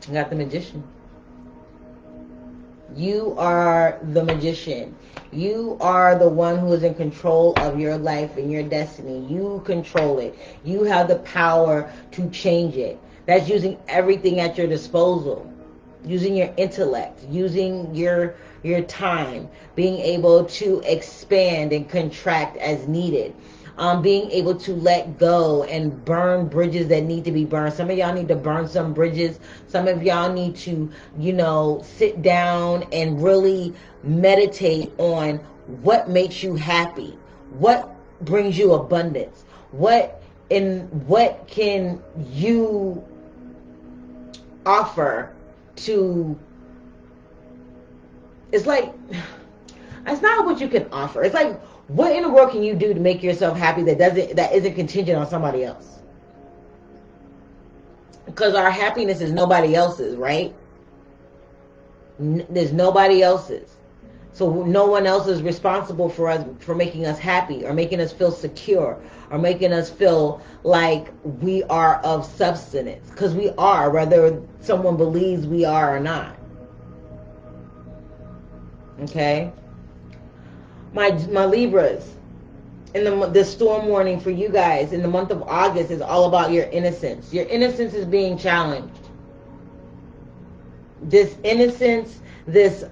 I got the Magician. You are the magician. You are the one who is in control of your life and your destiny. You control it. You have the power to change it. That's using everything at your disposal. Using your intellect, using your time, being able to expand and contract as needed. Being able to let go and burn bridges that need to be burned. Some of y'all need to burn some bridges. Some of y'all need to, sit down and really meditate on what makes you happy. What brings you abundance? What can you offer to... It's not what you can offer. It's like, what in the world can you do to make yourself happy that isn't contingent on somebody else? Because our happiness is nobody else's, right? There's nobody else's. So no one else is responsible for making us happy or making us feel secure or making us feel like we are of substance. Because we are, whether someone believes we are or not. Okay? My Libras, in the storm warning for you guys in the month of August is all about your innocence. Your innocence is being challenged. This innocence, this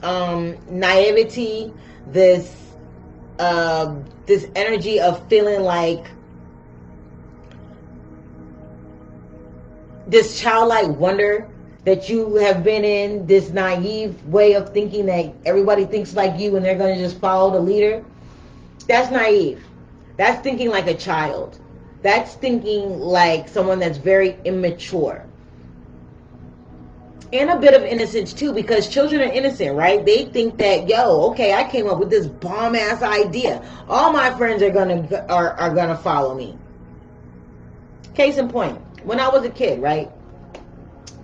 naivety, this energy of feeling like this childlike wonder that you have been in, this naive way of thinking that everybody thinks like you and they're going to just follow the leader. That's naive. That's thinking like a child. That's thinking like someone that's very immature. And a bit of innocence too, because children are innocent, right? They think that, okay, I came up with this bomb ass idea. All my friends are gonna follow me. Case in point, when I was a kid, right?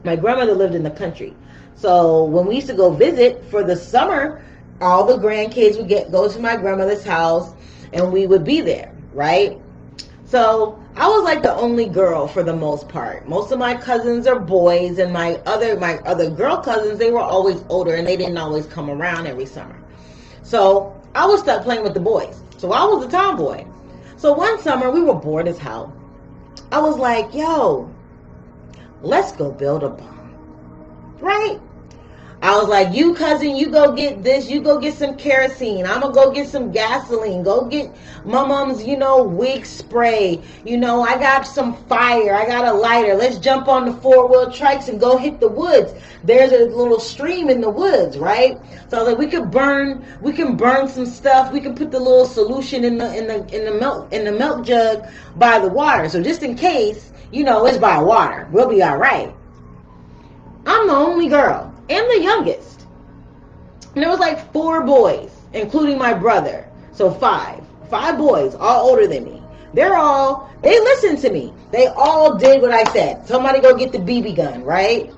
My grandmother lived in the country. So when we used to go visit for the summer, all the grandkids would go to my grandmother's house and we would be there, right? So I was like the only girl for the most part. Most of my cousins are boys, and my other girl cousins, they were always older and they didn't always come around every summer. So I was stuck playing with the boys. So I was a tomboy. So one summer we were bored as hell. I was like, let's go build a bomb, right? I was like, you cousin, you go get this, you go get some kerosene, I'm gonna go get some gasoline, go get my mom's, wig spray, I got some fire, I got a lighter, let's jump on the 4-wheel trikes and go hit the woods. There's a little stream in the woods, right? So I was like, we can burn some stuff, we can put the little solution in the milk jug by the water. So just in case, it's by water, we'll be all right. I'm the only girl and the youngest. And there was like 4 boys, including my brother. So 5 boys, all older than me. They listened to me. They all did what I said. Somebody go get the BB gun, right?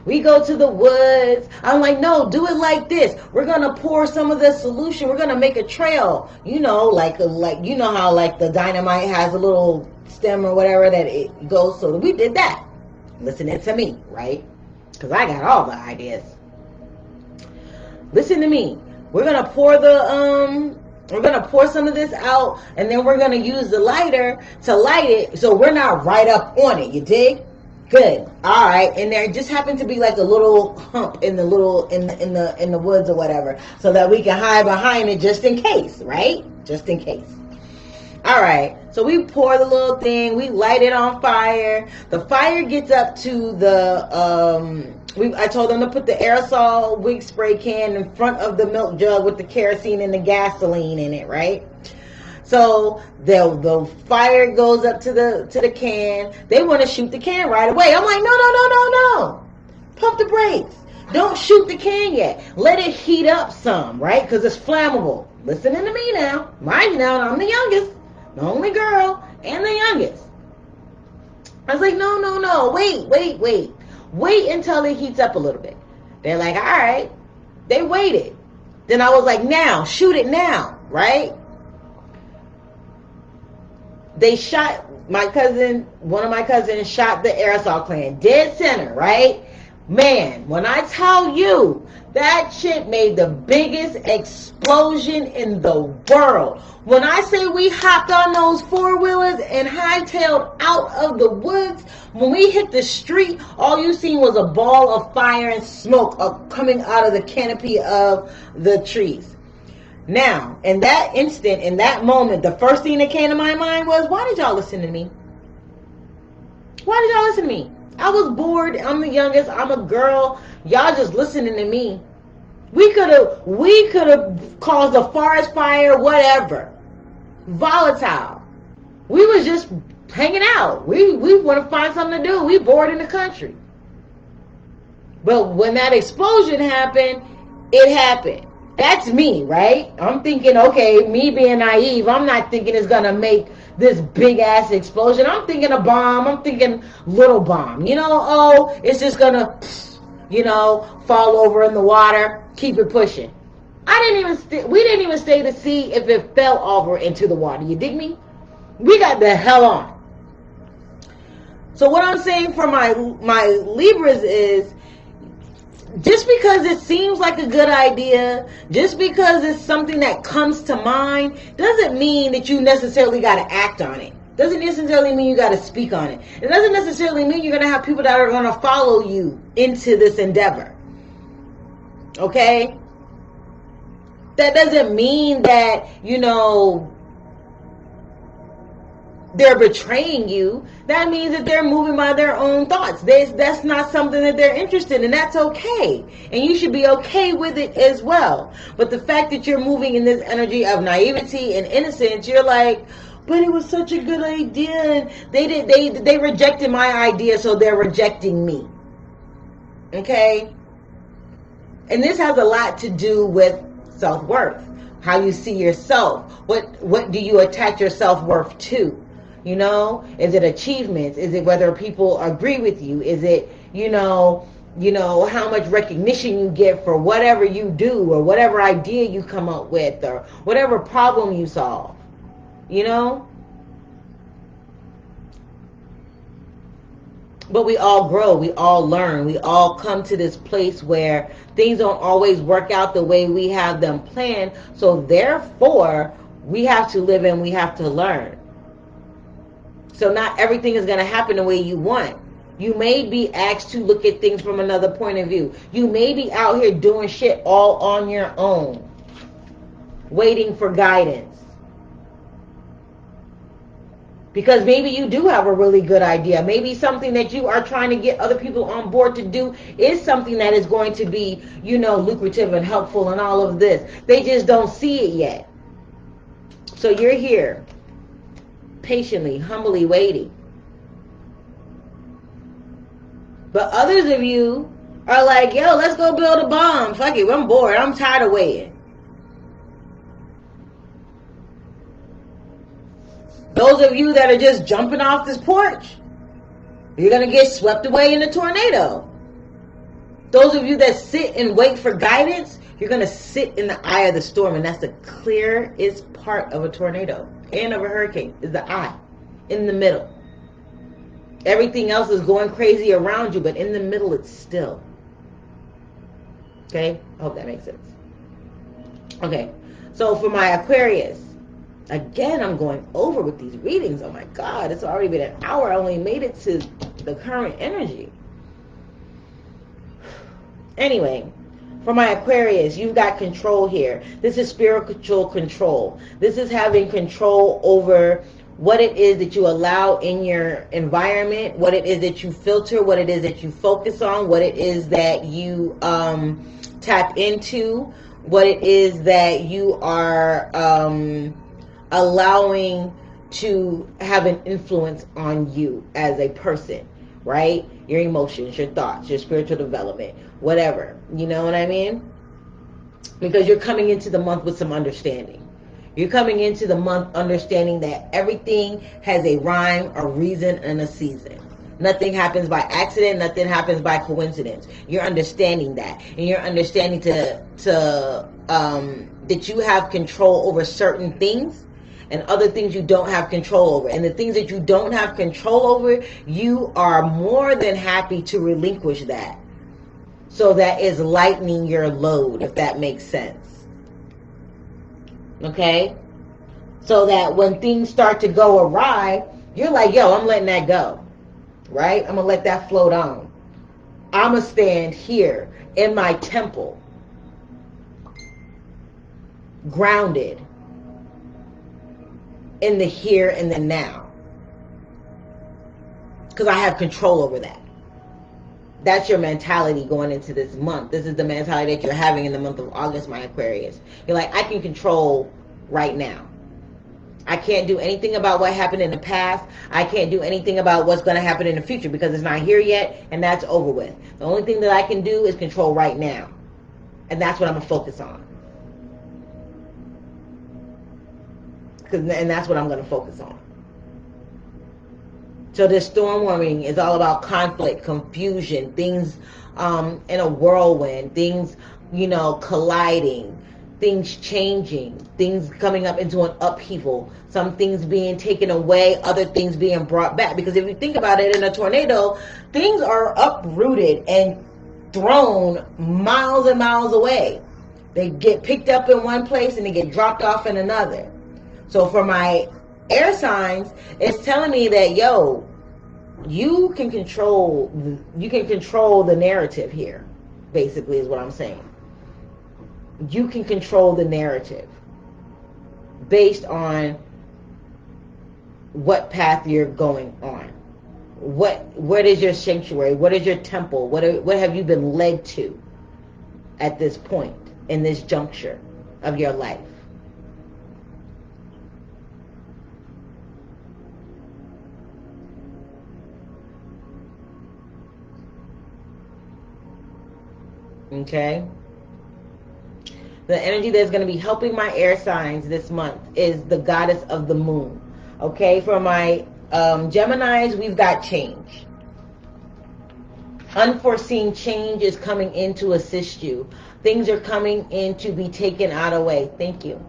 We go to the woods. I'm like, no, do it like this. We're gonna pour some of the solution. We're gonna make a trail. Like how like the dynamite has a little stem or whatever that it goes. So we did that. listening to me, right? Because I got all the ideas. Listen to me. We're gonna pour some of this out, and then we're gonna use the lighter to light it, so we're not right up on it. You dig? Good. All right. And there just happened to be like a little hump in the woods or whatever, so that we can hide behind it just in case, right? Just in case. All right. So we pour the little thing, we light it on fire. The fire gets up to the I told them to put the aerosol wig spray can in front of the milk jug with the kerosene and the gasoline in it, right? So the fire goes up to the can. They want to shoot the can right away. I'm like, no. Pump the brakes. Don't shoot the can yet. Let it heat up some, right? Because it's flammable. Listening to me now. Mind you now, I'm the youngest, the only girl, and the youngest. I was like, no. Wait until it heats up a little bit. They're like, all right. They waited. Then I was like, now, shoot it now, right? They shot one of my cousins shot the aerosol can dead center, right? Man, when I tell you, that shit made the biggest explosion in the world. When I say we hopped on those four-wheelers and hightailed out of the woods, when we hit the street, all you seen was a ball of fire and smoke coming out of the canopy of the trees. Now, in that instant, in that moment, the first thing that came to my mind was, why did y'all listen to me? Why did y'all listen to me? I was bored. I'm the youngest. I'm a girl. Y'all just listening to me. We could have caused a forest fire, whatever. Volatile. We was just hanging out. We want to find something to do. We bored in the country. But when that explosion happened, it happened. That's me, right? I'm thinking, okay, me being naive, I'm not thinking it's going to make this big ass explosion. I'm thinking a bomb. I'm thinking little bomb. It's just going to, fall over in the water. Keep it pushing. We didn't even stay to see if it fell over into the water. You dig me? We got the hell on. So what I'm saying for my Libras is, just because it seems like a good idea, just because it's something that comes to mind, doesn't mean that you necessarily got to act on it. Doesn't necessarily mean you got to speak on it. It doesn't necessarily mean you're going to have people that are going to follow you into this endeavor. Okay? That doesn't mean that, they're betraying you. That means that they're moving by their own thoughts. That's not something that they're interested in. That's okay. And you should be okay with it as well. But the fact that you're moving in this energy of naivety and innocence, you're like, but it was such a good idea. And they rejected my idea, so they're rejecting me. Okay? And this has a lot to do with self-worth. How you see yourself. What do you attach your self-worth to? Is it achievements? Is it whether people agree with you? Is it, how much recognition you get for whatever you do or whatever idea you come up with or whatever problem you solve? But we all grow. We all learn. We all come to this place where things don't always work out the way we have them planned. So therefore, we have to live and we have to learn. So not everything is going to happen the way you want. You may be asked to look at things from another point of view. You may be out here doing shit all on your own, waiting for guidance. Because maybe you do have a really good idea. Maybe something that you are trying to get other people on board to do is something that is going to be, lucrative and helpful and all of this. They just don't see it yet. So you're here, patiently, humbly waiting. But others of you are like, yo, let's go build a bomb. Fuck it, I'm bored. I'm tired of waiting. Those of you that are just jumping off this porch, you're going to get swept away in a tornado. Those of you that sit and wait for guidance, you're going to sit in the eye of the storm. And that's the clearest part of a tornado and of a hurricane, is the eye in the middle. Everything else is going crazy around you, but in the middle it's still. Okay, I hope that makes sense. Okay, so for my Aquarius, again, I'm going over with these readings. Oh my God, it's already been an hour. I only made it to the current energy. Anyway, for my Aquarius, you've got control here. This is spiritual control. This is having control over what it is that you allow in your environment, what it is that you filter, what it is that you focus on, what it is that you tap into, what it is that you are allowing to have an influence on you as a person, right? Your emotions, your thoughts, your spiritual development, whatever. You know what I mean? Because you're coming into the month with some understanding. You're coming into the month understanding that everything has a rhyme, a reason, and a season. Nothing happens by accident. Nothing happens by coincidence. You're understanding that. And you're understanding that you have control over certain things and other things you don't have control over. And the things that you don't have control over, you are more than happy to relinquish that. So that is lightening your load, if that makes sense. Okay? So that when things start to go awry, you're like, yo, I'm letting that go. Right? I'm going to let that float on. I'm going to stand here in my temple, grounded in the here and the now. Because I have control over that. That's your mentality going into this month. This is the mentality that you're having in the month of August, my Aquarius. You're like, I can control right now. I can't do anything about what happened in the past. I can't do anything about what's going to happen in the future because it's not here yet and that's over with. The only thing that I can do is control right now. And that's what I'm going to focus on. And that's what I'm going to focus on. So this storm warming is all about conflict, confusion, things in a whirlwind, things, colliding, things changing, things coming up into an upheaval, some things being taken away, other things being brought back. Because if you think about it, in a tornado, things are uprooted and thrown miles and miles away. They get picked up in one place and they get dropped off in another. So for my air signs, it's telling me that, yo, you can control the narrative here, basically is what I'm saying. You can control the narrative based on what path you're going on. What is your sanctuary? What is your temple? What have you been led to at this point in this juncture of your life? Okay? The energy that's going to be helping my air signs this month is the goddess of the moon. Okay? For my Geminis, we've got change. Unforeseen change is coming in to assist you. Things are coming in to be taken out of the way. Thank you.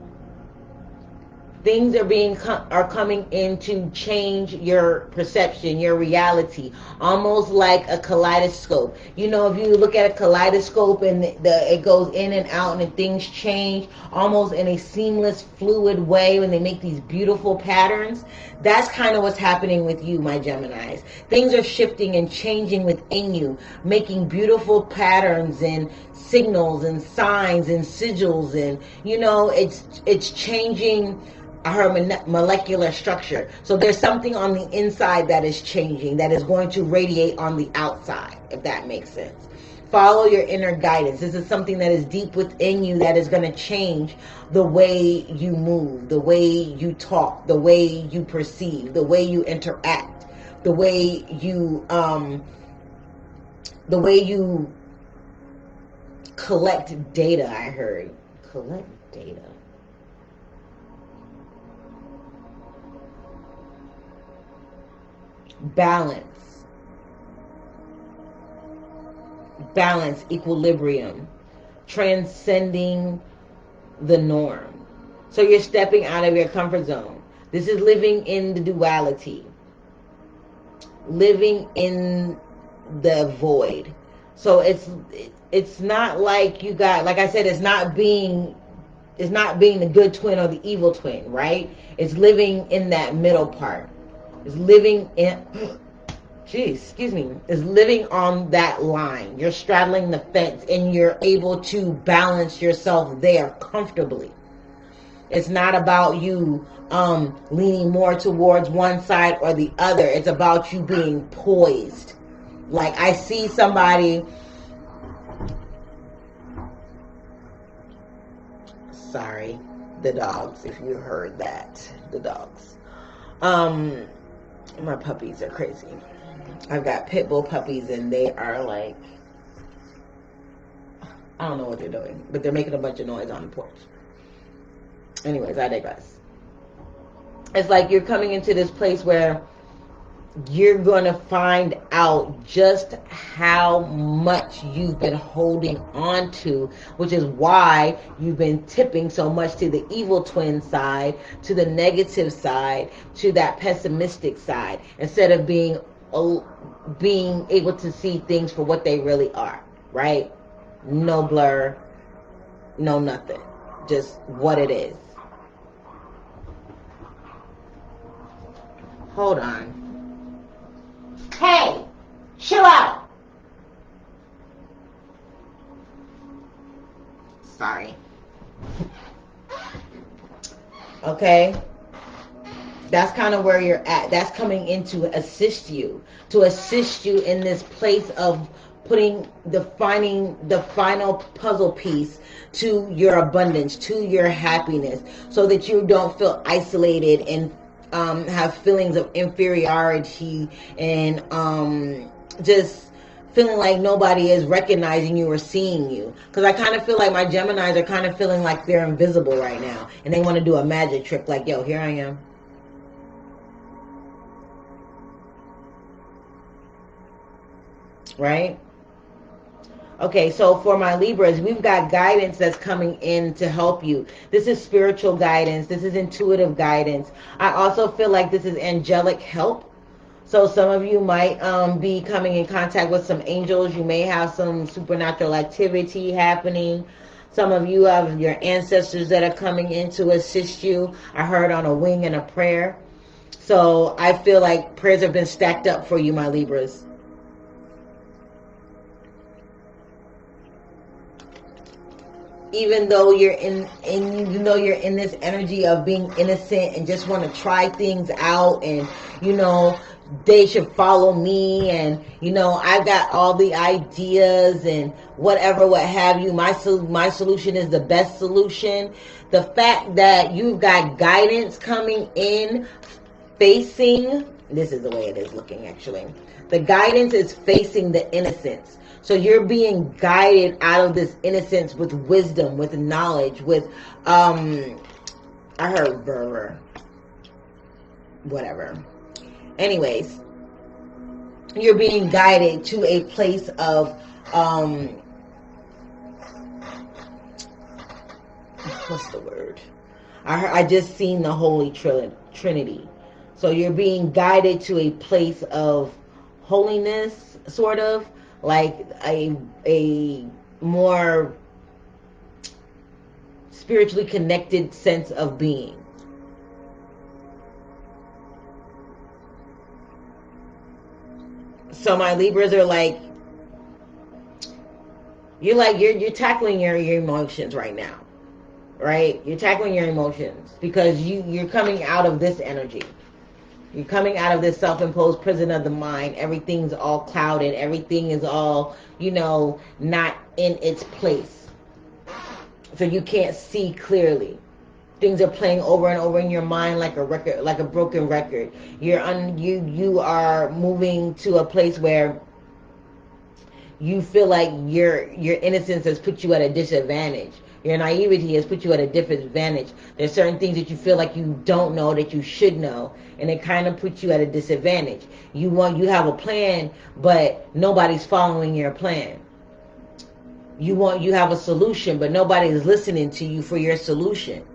Things are coming in to change your perception, your reality, almost like a kaleidoscope. If you look at a kaleidoscope and it goes in and out and things change almost in a seamless, fluid way when they make these beautiful patterns, that's kind of what's happening with you, my Geminis. Things are shifting and changing within you, making beautiful patterns and signals and signs and sigils, and it's changing her molecular structure. So there's something on the inside that is changing, that is going to radiate on the outside, if that makes sense. Follow your inner guidance. This is something that is deep within you that is going to change the way you move, the way you talk, the way you perceive, the way you interact, the way you collect data. I heard collect data. Balance, equilibrium, transcending the norm. So you're stepping out of your comfort zone. This is living in the duality. living in the void. So it's not like you got, like I said, it's not being the good twin or the evil twin, right? It's living in that middle part. It's living in, is living on that line. You're straddling the fence and you're able to balance yourself there comfortably. It's not about you leaning more towards one side or the other. It's about you being poised. Like I see somebody, sorry, the dogs, if you heard that, the dogs. My puppies are crazy. I've got pit bull puppies and they are like, I don't know what they're doing, but they're making a bunch of noise on the porch. Anyways, I digress. It's like you're coming into this place where you're going to find out just how much you've been holding on to, which is why you've been tipping so much to the evil twin side, to the negative side, to that pessimistic side, instead of being able to see things for what they really are, right? No blur, no nothing, just what it is. Hold on. Hey, chill out. Sorry. Okay. That's kind of where you're at. That's coming in to assist you in this place of finding the final puzzle piece to your abundance, to your happiness, so that you don't feel isolated and have feelings of inferiority and just feeling like nobody is recognizing you or seeing you. Because I kind of feel like my Geminis are kind of feeling like they're invisible right now, and they want to do a magic trick like, yo, here I am. Right? Okay, so for my Libras, we've got guidance that's coming in to help you. This is spiritual guidance. This is intuitive guidance. I also feel like this is angelic help. So some of you might be coming in contact with some angels. You may have some supernatural activity happening. Some of you have your ancestors that are coming in to assist you. I heard on a wing and a prayer. So I feel like prayers have been stacked up for you, my Libras. Even though you're even though you're in this energy of being innocent and just want to try things out, and they should follow me, and I've got all the ideas and whatever, what have you. My solution is the best solution. The fact that you've got guidance coming in, facing, this is the way it is looking actually. The guidance is facing the innocence. So you're being guided out of this innocence with wisdom, with knowledge, with, I heard verver, whatever. Anyways, you're being guided to a place of, what's the word? I just seen the Holy Trinity. So you're being guided to a place of holiness, sort of. Like a more spiritually connected sense of being. So my Libras are like, you're tackling your emotions right now, right? You're tackling your emotions because you're coming out of this energy. You're coming out of this self-imposed prison of the mind. Everything's all clouded. Everything is all, not in its place. So you can't see clearly. Things are playing over and over in your mind like a record, like a broken record. You are moving to a place where you feel like your innocence has put you at a disadvantage. Your naivety has put you at a disadvantage. There's certain things that you feel like you don't know that you should know, and it kind of puts you at a disadvantage. You have a plan, but nobody's following your plan. You have a solution, but nobody is listening to you for your solution.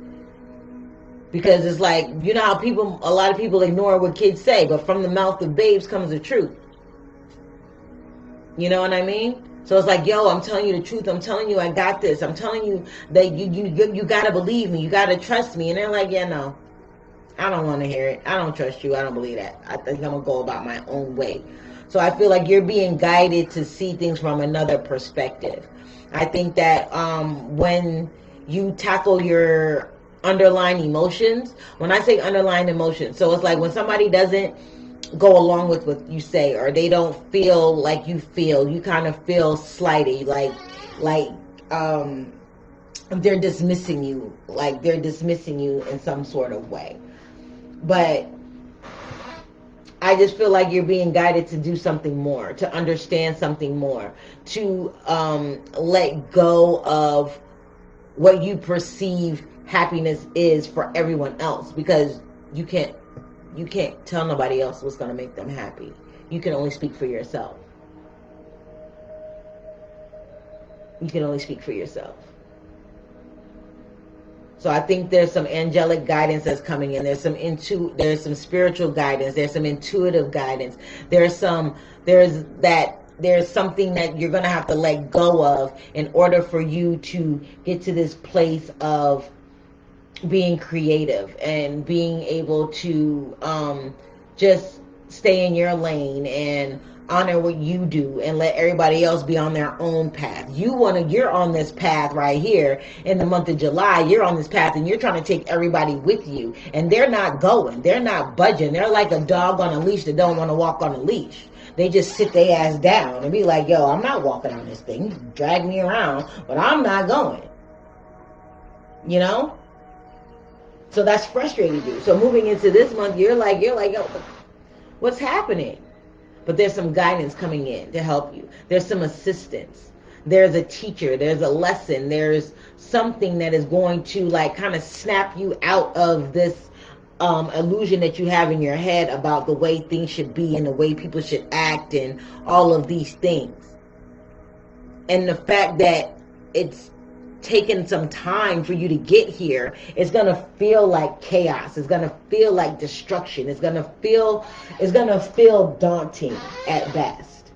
Because it's like, you know how a lot of people ignore what kids say, but from the mouth of babes comes the truth. You know what I mean? So it's like, yo, I'm telling you the truth. I'm telling you I got this. I'm telling you that you got to believe me. You got to trust me. And they're like, yeah, no, I don't want to hear it. I don't trust you. I don't believe that. I think I'm going to go about my own way. So I feel like you're being guided to see things from another perspective. I think that when you tackle your underlying emotions, when I say underlying emotions, so it's like when somebody doesn't go along with what you say, or they don't feel like you feel, you kind of feel slighted, like they're dismissing you, in some sort of way. But I just feel like you're being guided to do something more, to understand something more, to let go of what you perceive happiness is for everyone else, because you can't tell nobody else what's going to make them happy. You can only speak for yourself. You can only speak for yourself. So I think there's some angelic guidance that's coming in. There's some spiritual guidance. There's some intuitive guidance. There's something that you're going to have to let go of in order for you to get to this place of being creative and being able to just stay in your lane and honor what you do and let everybody else be on their own path. You're on this path right here in the month of July. You're on this path and you're trying to take everybody with you, and they're not going. They're not budging. They're like a dog on a leash that don't want to walk on a leash. They just sit their ass down and be like, yo, I'm not walking on this thing. You drag me around, but I'm not going. You know? So that's frustrating you. So moving into this month, you're like, yo, what's happening? But there's some guidance coming in to help you. There's some assistance. There's a teacher. There's a lesson. There's something that is going to like kind of snap you out of this illusion that you have in your head about the way things should be and the way people should act and all of these things. And the fact that it's taken some time for you to get here, it's going to feel like chaos. It's going to feel like destruction. It's going to feel daunting at best.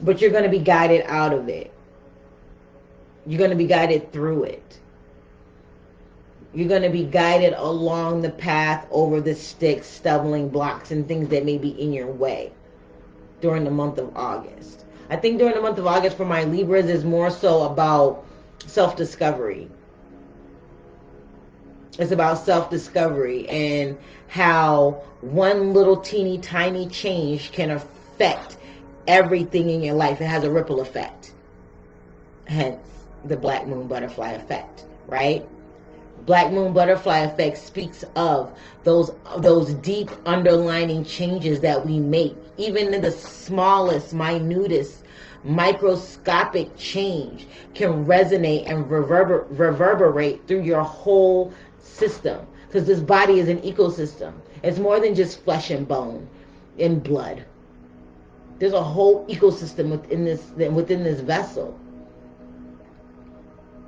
But you're going to be guided out of it. You're going to be guided through it. You're going to be guided along the path over the sticks, stumbling blocks, and things that may be in your way during the month of August. I think during the month of August for my Libras is more so about self-discovery. It's about self-discovery and how one little teeny tiny change can affect everything in your life. It has a ripple effect. Hence the BlackMoon Butterfly Effect, right? BlackMoon Butterfly Effect speaks of those deep underlining changes that we make, even in the smallest, minutest, microscopic change can resonate and reverberate through your whole system, because this body is an ecosystem. It's more than just flesh and bone and blood. There's a whole ecosystem within this vessel,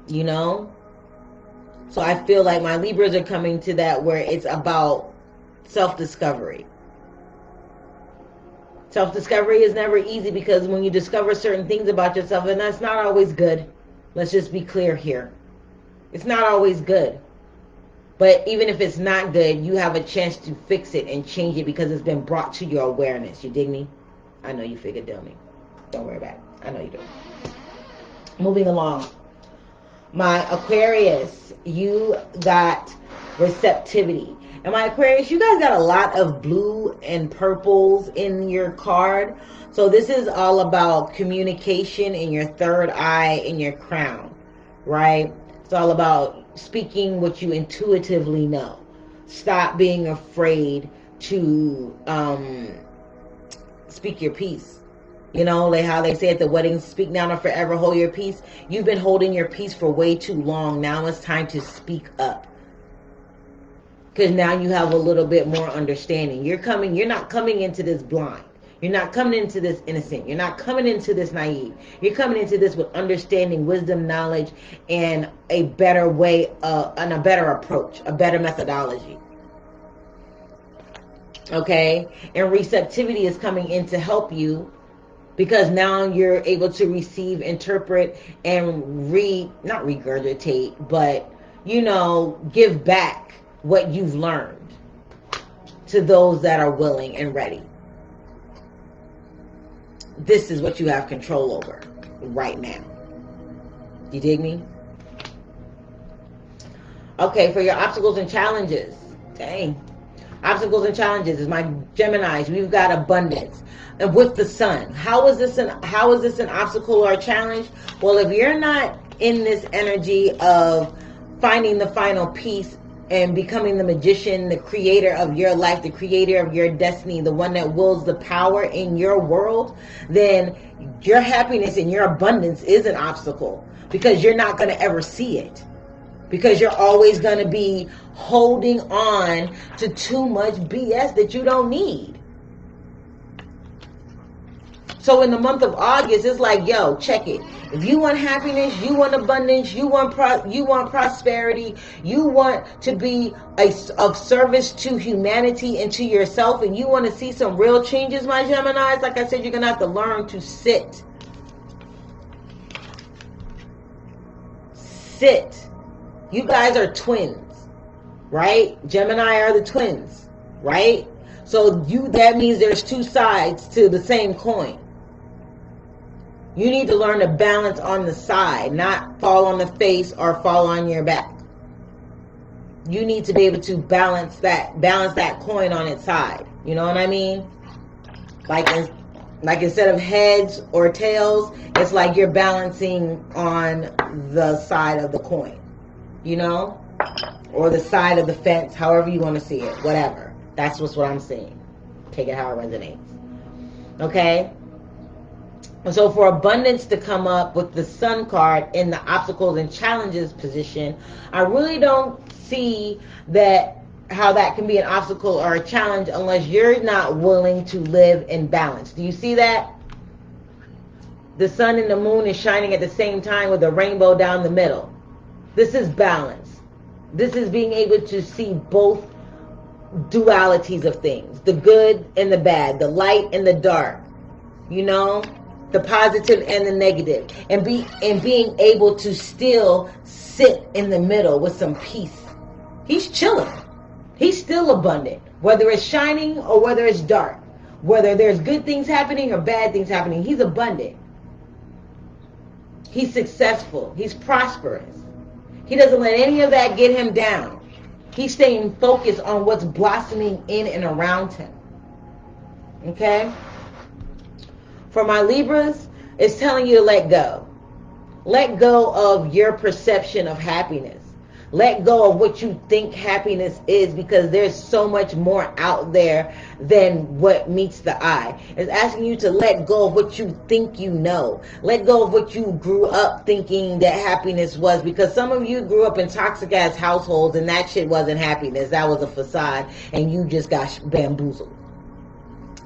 you know. So I feel like my Libras are coming to that where it's about self-discovery. Self-discovery is never easy, because when you discover certain things about yourself, and that's not always good. Let's just be clear here. It's not always good. But even if it's not good, you have a chance to fix it and change it because it's been brought to your awareness. You dig me? I know you figured, dummy. Don't worry about it. I know you do. Moving along. My Aquarius, you got receptivity. And my Aquarius, you guys got a lot of blue and purples in your card. So this is all about communication in your third eye in your crown, right? It's all about speaking what you intuitively know. Stop being afraid to speak your piece. You know, like how they say at the wedding, speak now or forever hold your peace. You've been holding your peace for way too long. Now it's time to speak up. Because now you have a little bit more understanding. You're not coming into this blind. You're not coming into this innocent. You're not coming into this naive. You're coming into this with understanding, wisdom, knowledge, and a better way, and a better approach, a better methodology. Okay? And receptivity is coming in to help you, because now you're able to receive, interpret, and not regurgitate, but, you know, give back what you've learned to those that are willing and ready. This is what you have control over right now. You dig me? Okay, for your obstacles and challenges. Dang. Obstacles and challenges is my Geminis. We've got abundance. And with the sun. How is this an obstacle or a challenge? Well, if you're not in this energy of finding the final piece and becoming the magician, the creator of your life, the creator of your destiny, the one that wills the power in your world, then your happiness and your abundance is an obstacle, because you're not going to ever see it. Because you're always going to be holding on to too much BS that you don't need. So in the month of August, it's like, yo, check it. If you want happiness, you want abundance, you want prosperity, you want to be of service to humanity and to yourself, and you want to see some real changes, my Geminis, like I said, you're going to have to learn to sit. Sit. You guys are twins, right? Gemini are the twins, right? So that means there's two sides to the same coin. You need to learn to balance on the side, not fall on the face or fall on your back. You need to be able to balance that coin on its side. You know what I mean? Like instead of heads or tails, it's like you're balancing on the side of the coin, you know? Or the side of the fence, however you want to see it, whatever. That's what I'm seeing. Take it how it resonates. Okay? So for abundance to come up with the sun card in the obstacles and challenges position, I really don't see how that can be an obstacle or a challenge unless you're not willing to live in balance. Do you see that? The sun and the moon is shining at the same time with a rainbow down the middle. This is balance. This is being able to see both dualities of things, the good and the bad, the light and the dark, you know, the positive and the negative, and being able to still sit in the middle with some peace. He's chilling. He's still abundant, whether it's shining or whether it's dark, whether there's good things happening or bad things happening. He's abundant. He's successful. He's prosperous. He doesn't let any of that get him down. He's staying focused on what's blossoming in and around him. Okay? For my Libras, it's telling you to let go. Let go of your perception of happiness. Let go of what you think happiness is, because there's so much more out there than what meets the eye. It's asking you to let go of what you think you know. Let go of what you grew up thinking that happiness was, because some of you grew up in toxic ass households and that shit wasn't happiness. That was a facade and you just got bamboozled.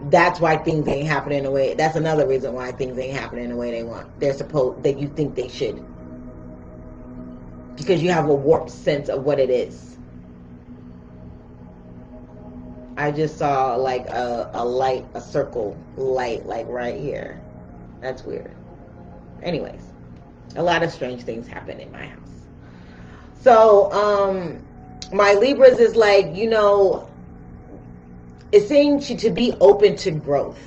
That's why things ain't happening the way. That's another reason why things ain't happening the way they want. They're supposed that you think they should. Because you have a warped sense of what it is. I just saw like a light, a circle light, like right here. That's weird. Anyways, a lot of strange things happen in my house. So, my Libras is like, you know, it's saying to be open to growth.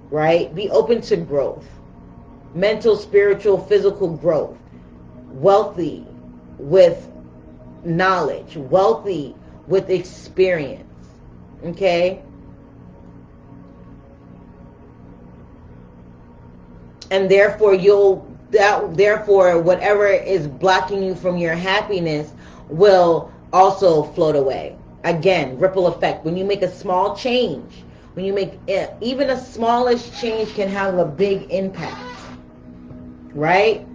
Right? Be open to growth. Mental, spiritual, physical growth. Wealthy with knowledge, wealthy with experience. Okay? And therefore therefore whatever is blocking you from your happiness will also float away. Again, ripple effect. When you make a small change, when you make even a smallest change can have a big impact. Right?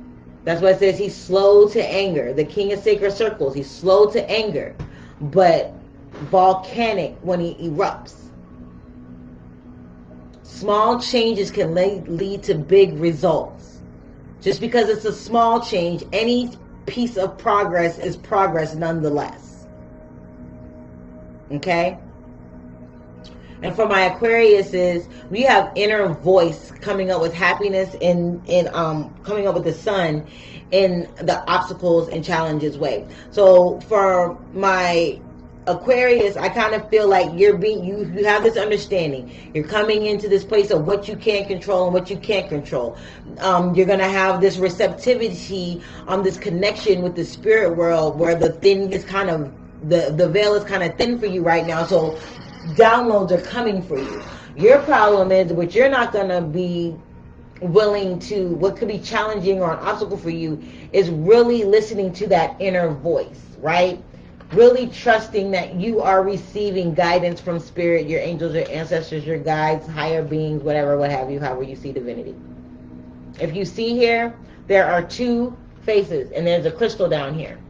That's why it says he's slow to anger. The king of sacred circles, he's slow to anger, but volcanic when he erupts. Small changes can lead to big results. Just because it's a small change, any piece of progress is progress nonetheless. Okay? And for my Aquariuses, we have inner voice coming up with happiness in coming up with the sun in the obstacles and challenges way. So for my Aquarius, I kind of feel like you have this understanding. You're coming into this place of what you can control and what you can't control. You're going to have this receptivity on this connection with the spirit world, where the thing is kind of, the veil is kind of thin for you right now. So downloads are coming for you. Your problem is, what you're not going to be willing to, what could be challenging or an obstacle for you, is really listening to that inner voice, right? Really trusting that you are receiving guidance from spirit, your angels, your ancestors, your guides, higher beings, whatever, what have you, however you see divinity. If you see here, there are two faces, and there's a crystal down here.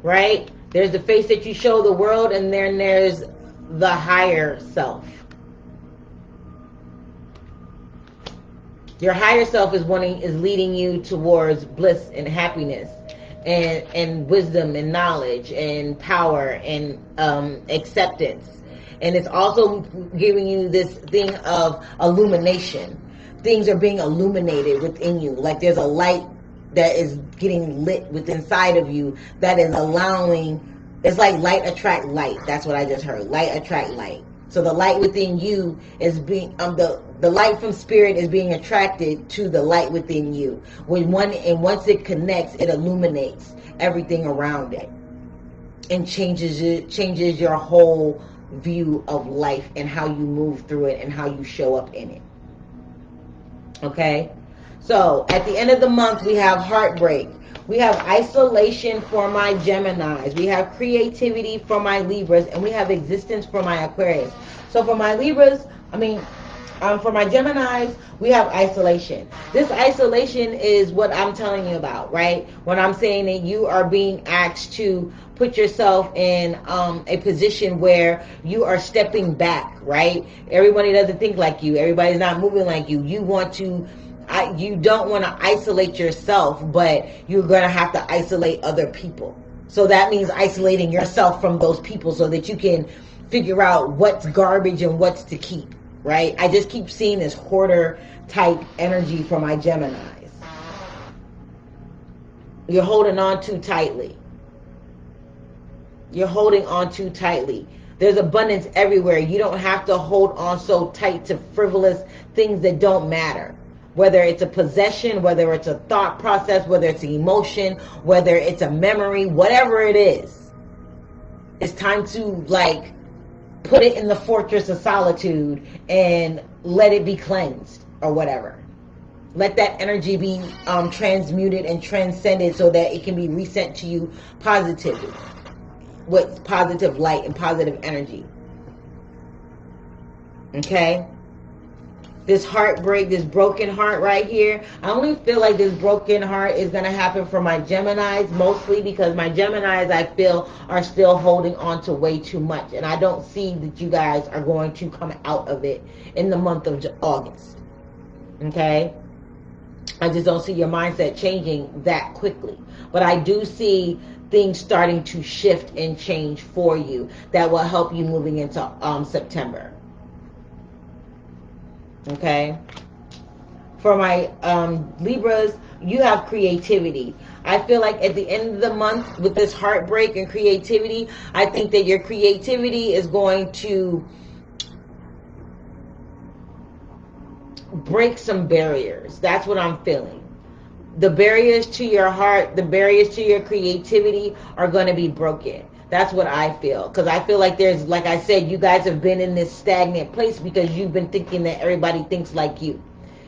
Right? There's the face that you show the world, and then there's the higher self. Your higher self is leading you towards bliss and happiness and wisdom and knowledge and power and acceptance. And it's also giving you this thing of illumination. Things are being illuminated within you. Like there's a light that is getting lit within inside of you that is allowing, it's like light attract light. That's what I just heard. Light attract light. So the light within you is being, the light from spirit is being attracted to the light within you. Once it connects, it illuminates everything around it and changes your whole view of life and how you move through it and how you show up in it. Okay? So at the end of the month, we have heartbreak. We have isolation for my Geminis. We have creativity for my Libras. And we have existence for my Aquarius. So for my Libras, for my Geminis, we have isolation. This isolation is what I'm telling you about, right? When I'm saying that you are being asked to put yourself in a position where you are stepping back, right? Everybody doesn't think like you. Everybody's not moving like you. You don't want to isolate yourself, but you're going to have to isolate other people. So that means isolating yourself from those people so that you can figure out what's garbage and what's to keep, right? I just keep seeing this hoarder type energy for my Geminis. You're holding on too tightly. You're holding on too tightly. There's abundance everywhere. You don't have to hold on so tight to frivolous things that don't matter. Whether it's a possession, whether it's a thought process, whether it's an emotion, whether it's a memory, whatever it is. It's time to put it in the fortress of solitude and let it be cleansed or whatever. Let that energy be transmuted and transcended so that it can be resent to you positively, with positive light and positive energy. Okay? This heartbreak, this broken heart right here, I only feel like this broken heart is going to happen for my Geminis, mostly because my Geminis, I feel, are still holding on to way too much. And I don't see that you guys are going to come out of it in the month of August. Okay? I just don't see your mindset changing that quickly. But I do see things starting to shift and change for you that will help you moving into September. Okay? For my Libras, you have creativity. I feel like at the end of the month with this heartbreak and creativity, I think that your creativity is going to break some barriers. That's what I'm feeling. The barriers to your heart, the barriers to your creativity are going to be broken. That's what I feel. Because I feel like there's, like I said, you guys have been in this stagnant place because you've been thinking that everybody thinks like you.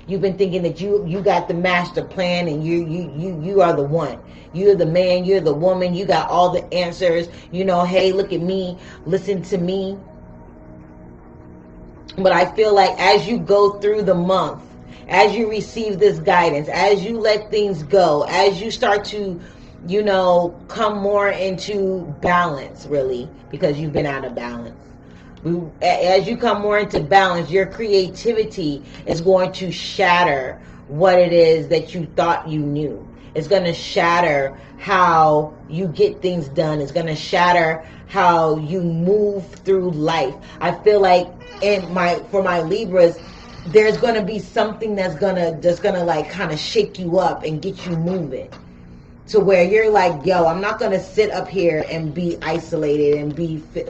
You've been thinking that you got the master plan and you are the one. You're the man, you're the woman, you got all the answers. You know, hey, look at me, listen to me. But I feel like as you go through the month, as you receive this guidance, as you let things go, as you start to, come more into balance, really, because you've been out of balance. As you come more into balance, your creativity is going to shatter what it is that you thought you knew. It's going to shatter how you get things done. It's going to shatter how you move through life. I feel like for my Libras, there's going to be something that's going to like kind of shake you up and get you moving. To where you're like, yo, I'm not going to sit up here and be isolated and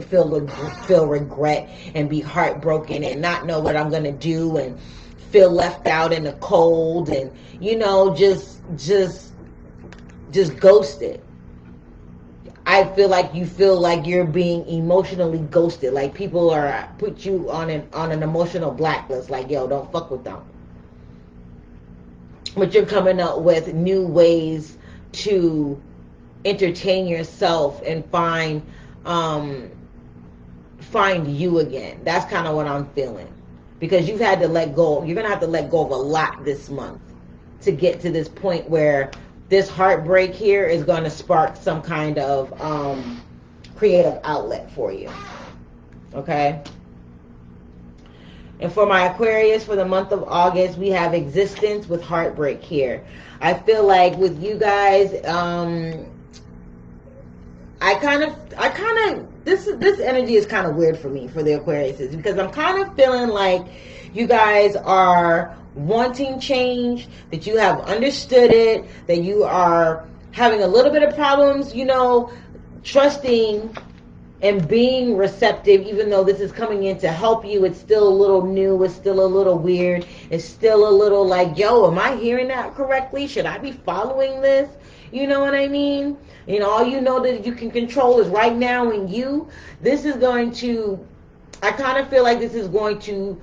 feel regret and be heartbroken and not know what I'm going to do and feel left out in the cold and, you know, just ghosted. I feel like you feel like you're being emotionally ghosted. Like people are put you on an emotional blacklist. Like, yo, don't fuck with them. But you're coming up with new ways to entertain yourself and find you again. That's kind of what I'm feeling, because you've had to let go. You're gonna have to let go of a lot this month to get to this point where this heartbreak here is going to spark some kind of creative outlet for you. Okay. And for my Aquarius, for the month of August, we have existence with heartbreak here. I feel like with you guys, this energy is kind of weird for me, for the Aquariuses, because I'm kind of feeling like you guys are wanting change, that you have understood it, that you are having a little bit of problems, you know, trusting and being receptive. Even though this is coming in to help you, it's still a little new, it's still a little weird, it's still a little like, yo, am I hearing that correctly? Should I be following this? You know what I mean? You know, all you know that you can control is right now in you. This is going to, I kind of feel like this is going to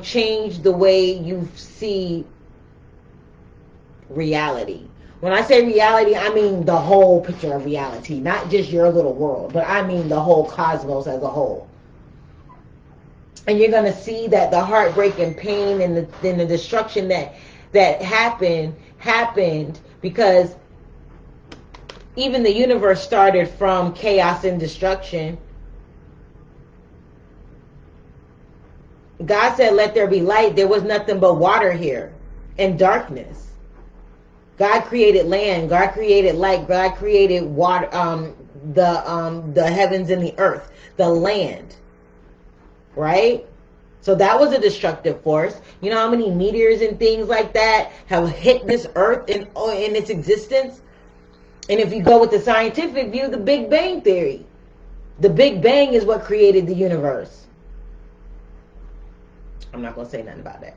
change the way you see reality. When I say reality, I mean the whole picture of reality, not just your little world, but I mean the whole cosmos as a whole. And you're going to see that the heartbreak and pain and the destruction that happened because even the universe started from chaos and destruction. God said, let there be light. There was nothing but water here and darkness. God created land. God created light. God created water, the heavens and the earth, the land. Right? So that was a destructive force. You know how many meteors and things like that have hit this earth in its existence? And if you go with the scientific view, the Big Bang theory. The Big Bang is what created the universe. I'm not going to say nothing about that.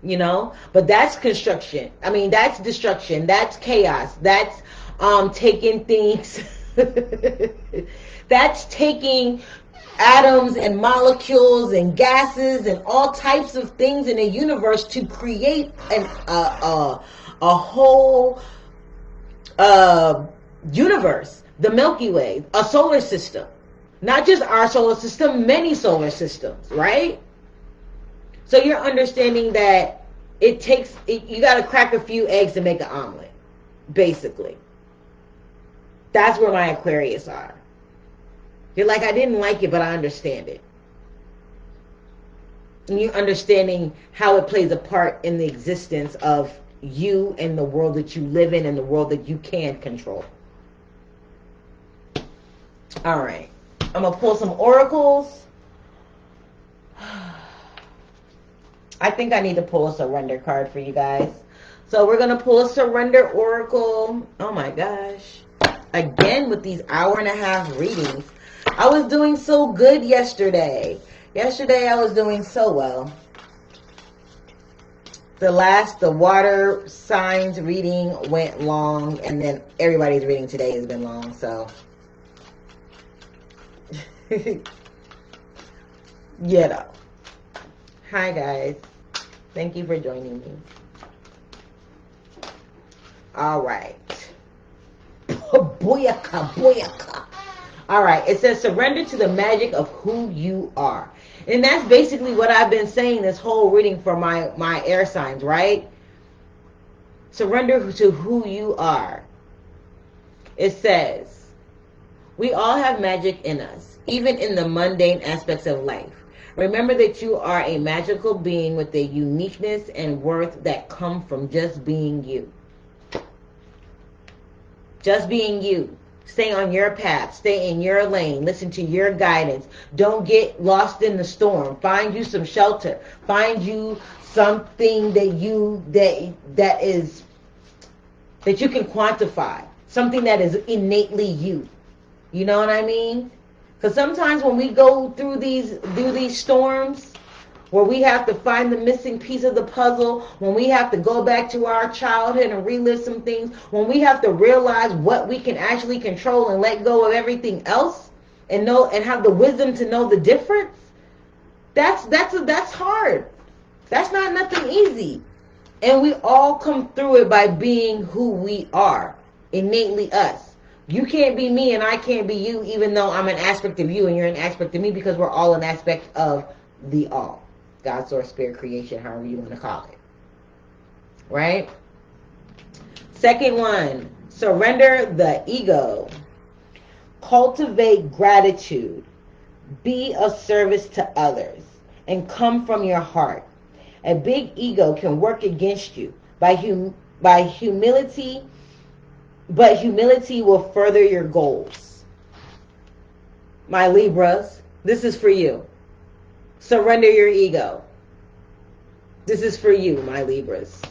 You know? But that's construction. I mean, that's destruction. That's chaos. That's taking things. That's taking atoms and molecules and gases and all types of things in the universe to create a whole universe. The Milky Way. A solar system. Not just our solar system, many solar systems, right? So you're understanding that you got to crack a few eggs to make an omelet, basically. That's where my Aquarius are. You're like, I didn't like it, but I understand it. And you're understanding how it plays a part in the existence of you and the world that you live in and the world that you can control. All right. I'm going to pull some oracles. I think I need to pull a surrender card for you guys. So we're going to pull a surrender oracle. Oh my gosh. Again with these 1.5-hour readings. I was doing so good yesterday. Yesterday I was doing so well. The water signs reading went long. And then everybody's reading today has been long. So... you know. Hi guys, thank you for joining me. All right. Booyaka, booyaka. All right, it says surrender to the magic of who you are. And that's basically what I've been saying this whole reading for my air signs, right? Surrender to who you are. It says, we all have magic in us. even in the mundane aspects of life. Remember that you are a magical being with a uniqueness and worth that come from just being you. Just being you. Stay on your path. Stay in your lane. Listen to your guidance. Don't get lost in the storm. Find you some shelter. Find you something that you can quantify. Something that is innately you. You know what I mean? Because sometimes when we go through these storms, where we have to find the missing piece of the puzzle, when we have to go back to our childhood and relive some things, when we have to realize what we can actually control and let go of everything else, and have the wisdom to know the difference, that's hard. That's not nothing easy. And we all come through it by being who we are, innately us. You can't be me and I can't be you, even though I'm an aspect of you and you're an aspect of me, because we're all an aspect of the all. God, source, spirit, creation, however you want to call it. Right? Second one, surrender the ego. Cultivate gratitude. Be of service to others and come from your heart. A big ego can work against you by humility, but humility will further your goals. My Libras, this is for you. Surrender your ego. This is for you, my Libras.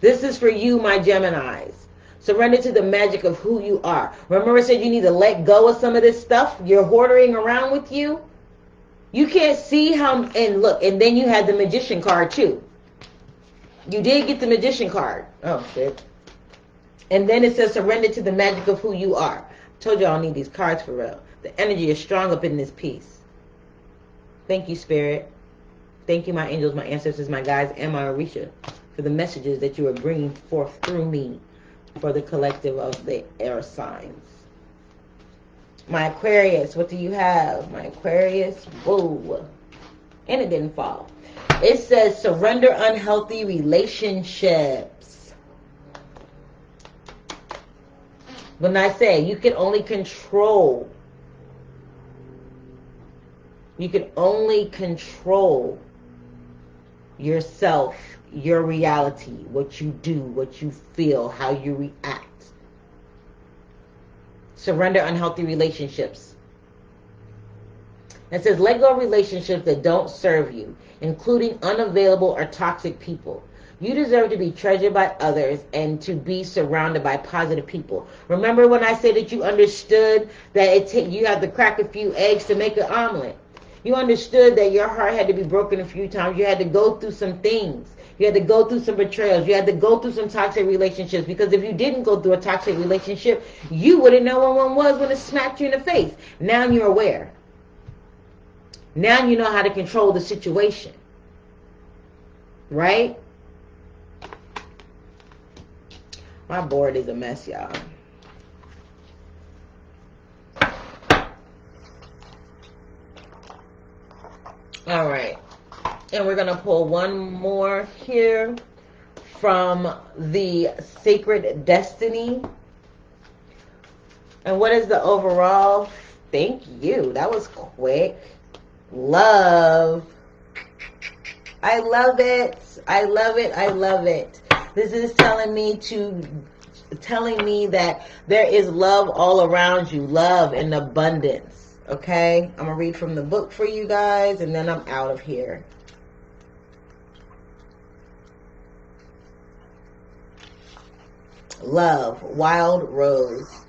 This is for you, my Geminis. Surrender to the magic of who you are. Remember I said you need to let go of some of this stuff you're hoarding around with you? You can't see how, and look, and then you had the Magician card too. You did get the Magician card. Oh, shit. And then it says surrender to the magic of who you are. I told you I need these cards for real. The energy is strong up in this piece. Thank you, Spirit. Thank you, my angels, my ancestors, my guides, and my Orisha, for the messages that you are bringing forth through me for the collective of the air signs. My Aquarius, what do you have? My Aquarius, whoa. And it didn't fall. It says surrender unhealthy relationships. When I say you can only control yourself, your reality, what you do, what you feel, how you react. Surrender unhealthy relationships. It says let go of relationships that don't serve you, including unavailable or toxic people. You deserve to be treasured by others and to be surrounded by positive people. Remember when I said that you understood that you have to crack a few eggs to make an omelet? You understood that your heart had to be broken a few times. You had to go through some things. You had to go through some betrayals. You had to go through some toxic relationships. Because if you didn't go through a toxic relationship, you wouldn't know what one was when it smacked you in the face. Now you're aware. Now you know how to control the situation. Right? My board is a mess, y'all. All right. And we're going to pull one more here from the Sacred Destiny. And what is the overall? Thank you. That was quick. Love. I love it. I love it. I love it. This is telling me that there is love all around you. Love and abundance. Okay? I'm going to read from the book for you guys, and then I'm out of here. Love. Wild rose.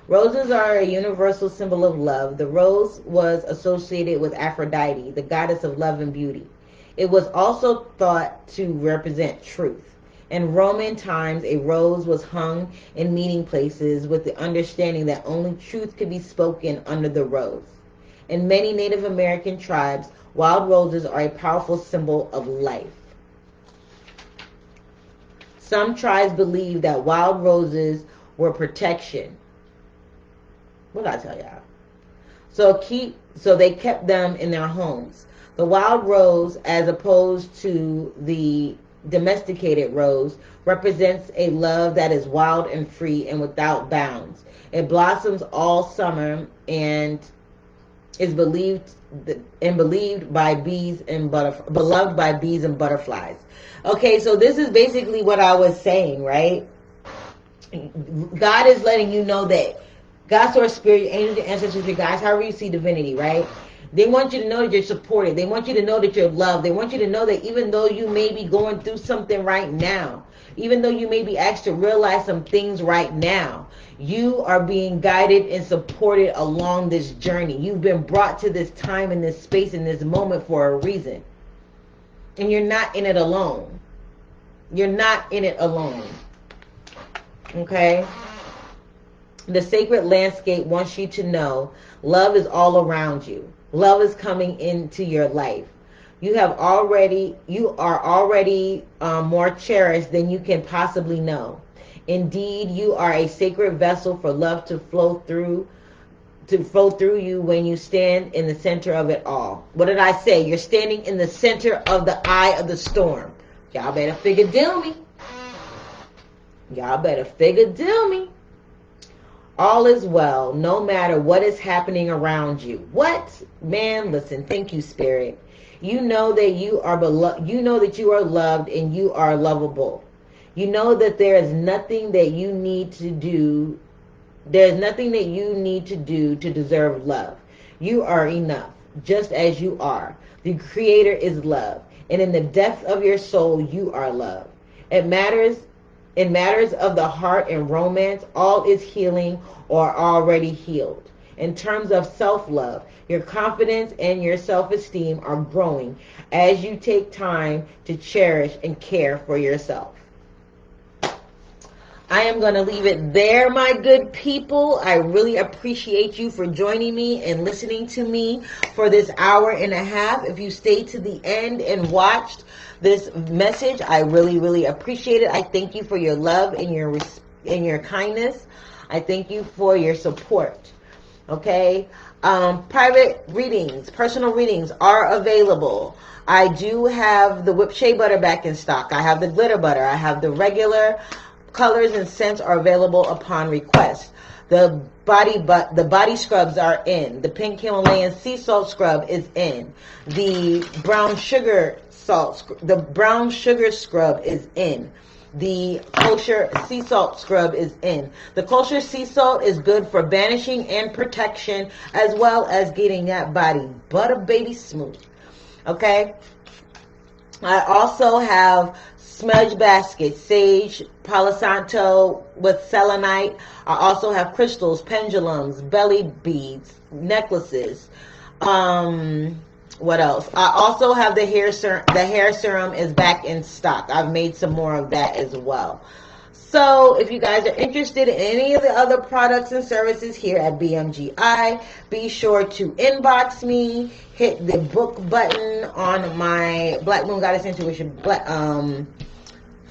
Roses are a universal symbol of love. The rose was associated with Aphrodite, the goddess of love and beauty. It was also thought to represent truth. In Roman times, a rose was hung in meeting places with the understanding that only truth could be spoken under the rose. In many Native American tribes, wild roses are a powerful symbol of life. Some tribes believe that wild roses were protection. What did I tell y'all? So they kept them in their homes. The wild rose, as opposed to the domesticated rose, represents a love that is wild and free and without bounds. It blossoms all summer and is believed and believed by bees and beloved by bees and butterflies. Okay, so this is basically what I was saying, right? God is letting you know that God, source, spirit, angels, your ancestors, your guides, however you see divinity, right? They want you to know that you're supported. They want you to know that you're loved. They want you to know that even though you may be going through something right now, even though you may be asked to realize some things right now, you are being guided and supported along this journey. You've been brought to this time and this space and this moment for a reason. And you're not in it alone. You're not in it alone. Okay? The sacred landscape wants you to know love is all around you. Love is coming into your life. You are already more cherished than you can possibly know. Indeed, you are a sacred vessel for love to flow through you when you stand in the center of it all. What did I say? You're standing in the center of the eye of the storm. Y'all better figure deal me. Y'all better figure deal me. All is well, no matter what is happening around you. What? Man, listen, thank you, Spirit. You know that you are beloved. You know that you are loved and you are lovable. You know that there is nothing that you need to do. There's nothing that you need to do to deserve love. You are enough, just as you are. The Creator is love. And in the depth of your soul, you are love. In matters of the heart and romance, all is healing or already healed. In terms of self-love, your confidence and your self-esteem are growing as you take time to cherish and care for yourself. I am going to leave it there, my good people. I really appreciate you for joining me and listening to me for this hour and a half. If you stayed to the end and watched this message, I really, really appreciate it. I thank you for your love and your kindness. I thank you for your support. Okay? Private readings, personal readings are available. I do have the whipped shea butter back in stock. I have the glitter butter. I have the regular. Colors and scents are available upon request. The body scrubs are in. The pink Himalayan sea salt scrub is in. The brown sugar scrub is in. The kosher sea salt scrub is in. The kosher sea salt is good for banishing and protection, as well as getting that body butter baby smooth. Okay? I also have smudge baskets, sage, Palo Santo with selenite. I also have crystals, pendulums, belly beads, necklaces. What else? I also have the hair serum. The hair serum is back in stock. I've made some more of that as well. So if you guys are interested in any of the other products and services here at BMGI, be sure to inbox me, hit the book button on my Black Moon Goddess Intuition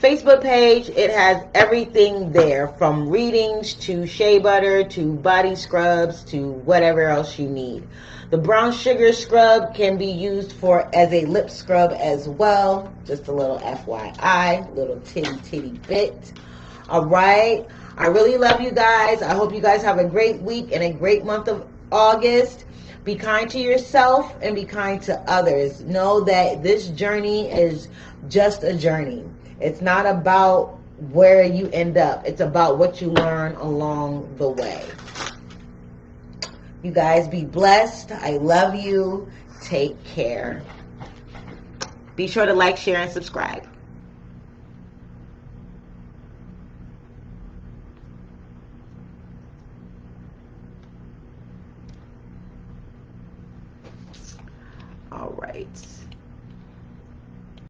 Facebook page. It has everything there, from readings to shea butter to body scrubs to whatever else you need. The brown sugar scrub can be used as a lip scrub as well. Just a little FYI, little titty bit. All right. I really love you guys. I hope you guys have a great week and a great month of August. Be kind to yourself and be kind to others. Know that this journey is just a journey. It's not about where you end up. It's about what you learn along the way. You guys be blessed. I love you. Take care. Be sure to like, share, and subscribe.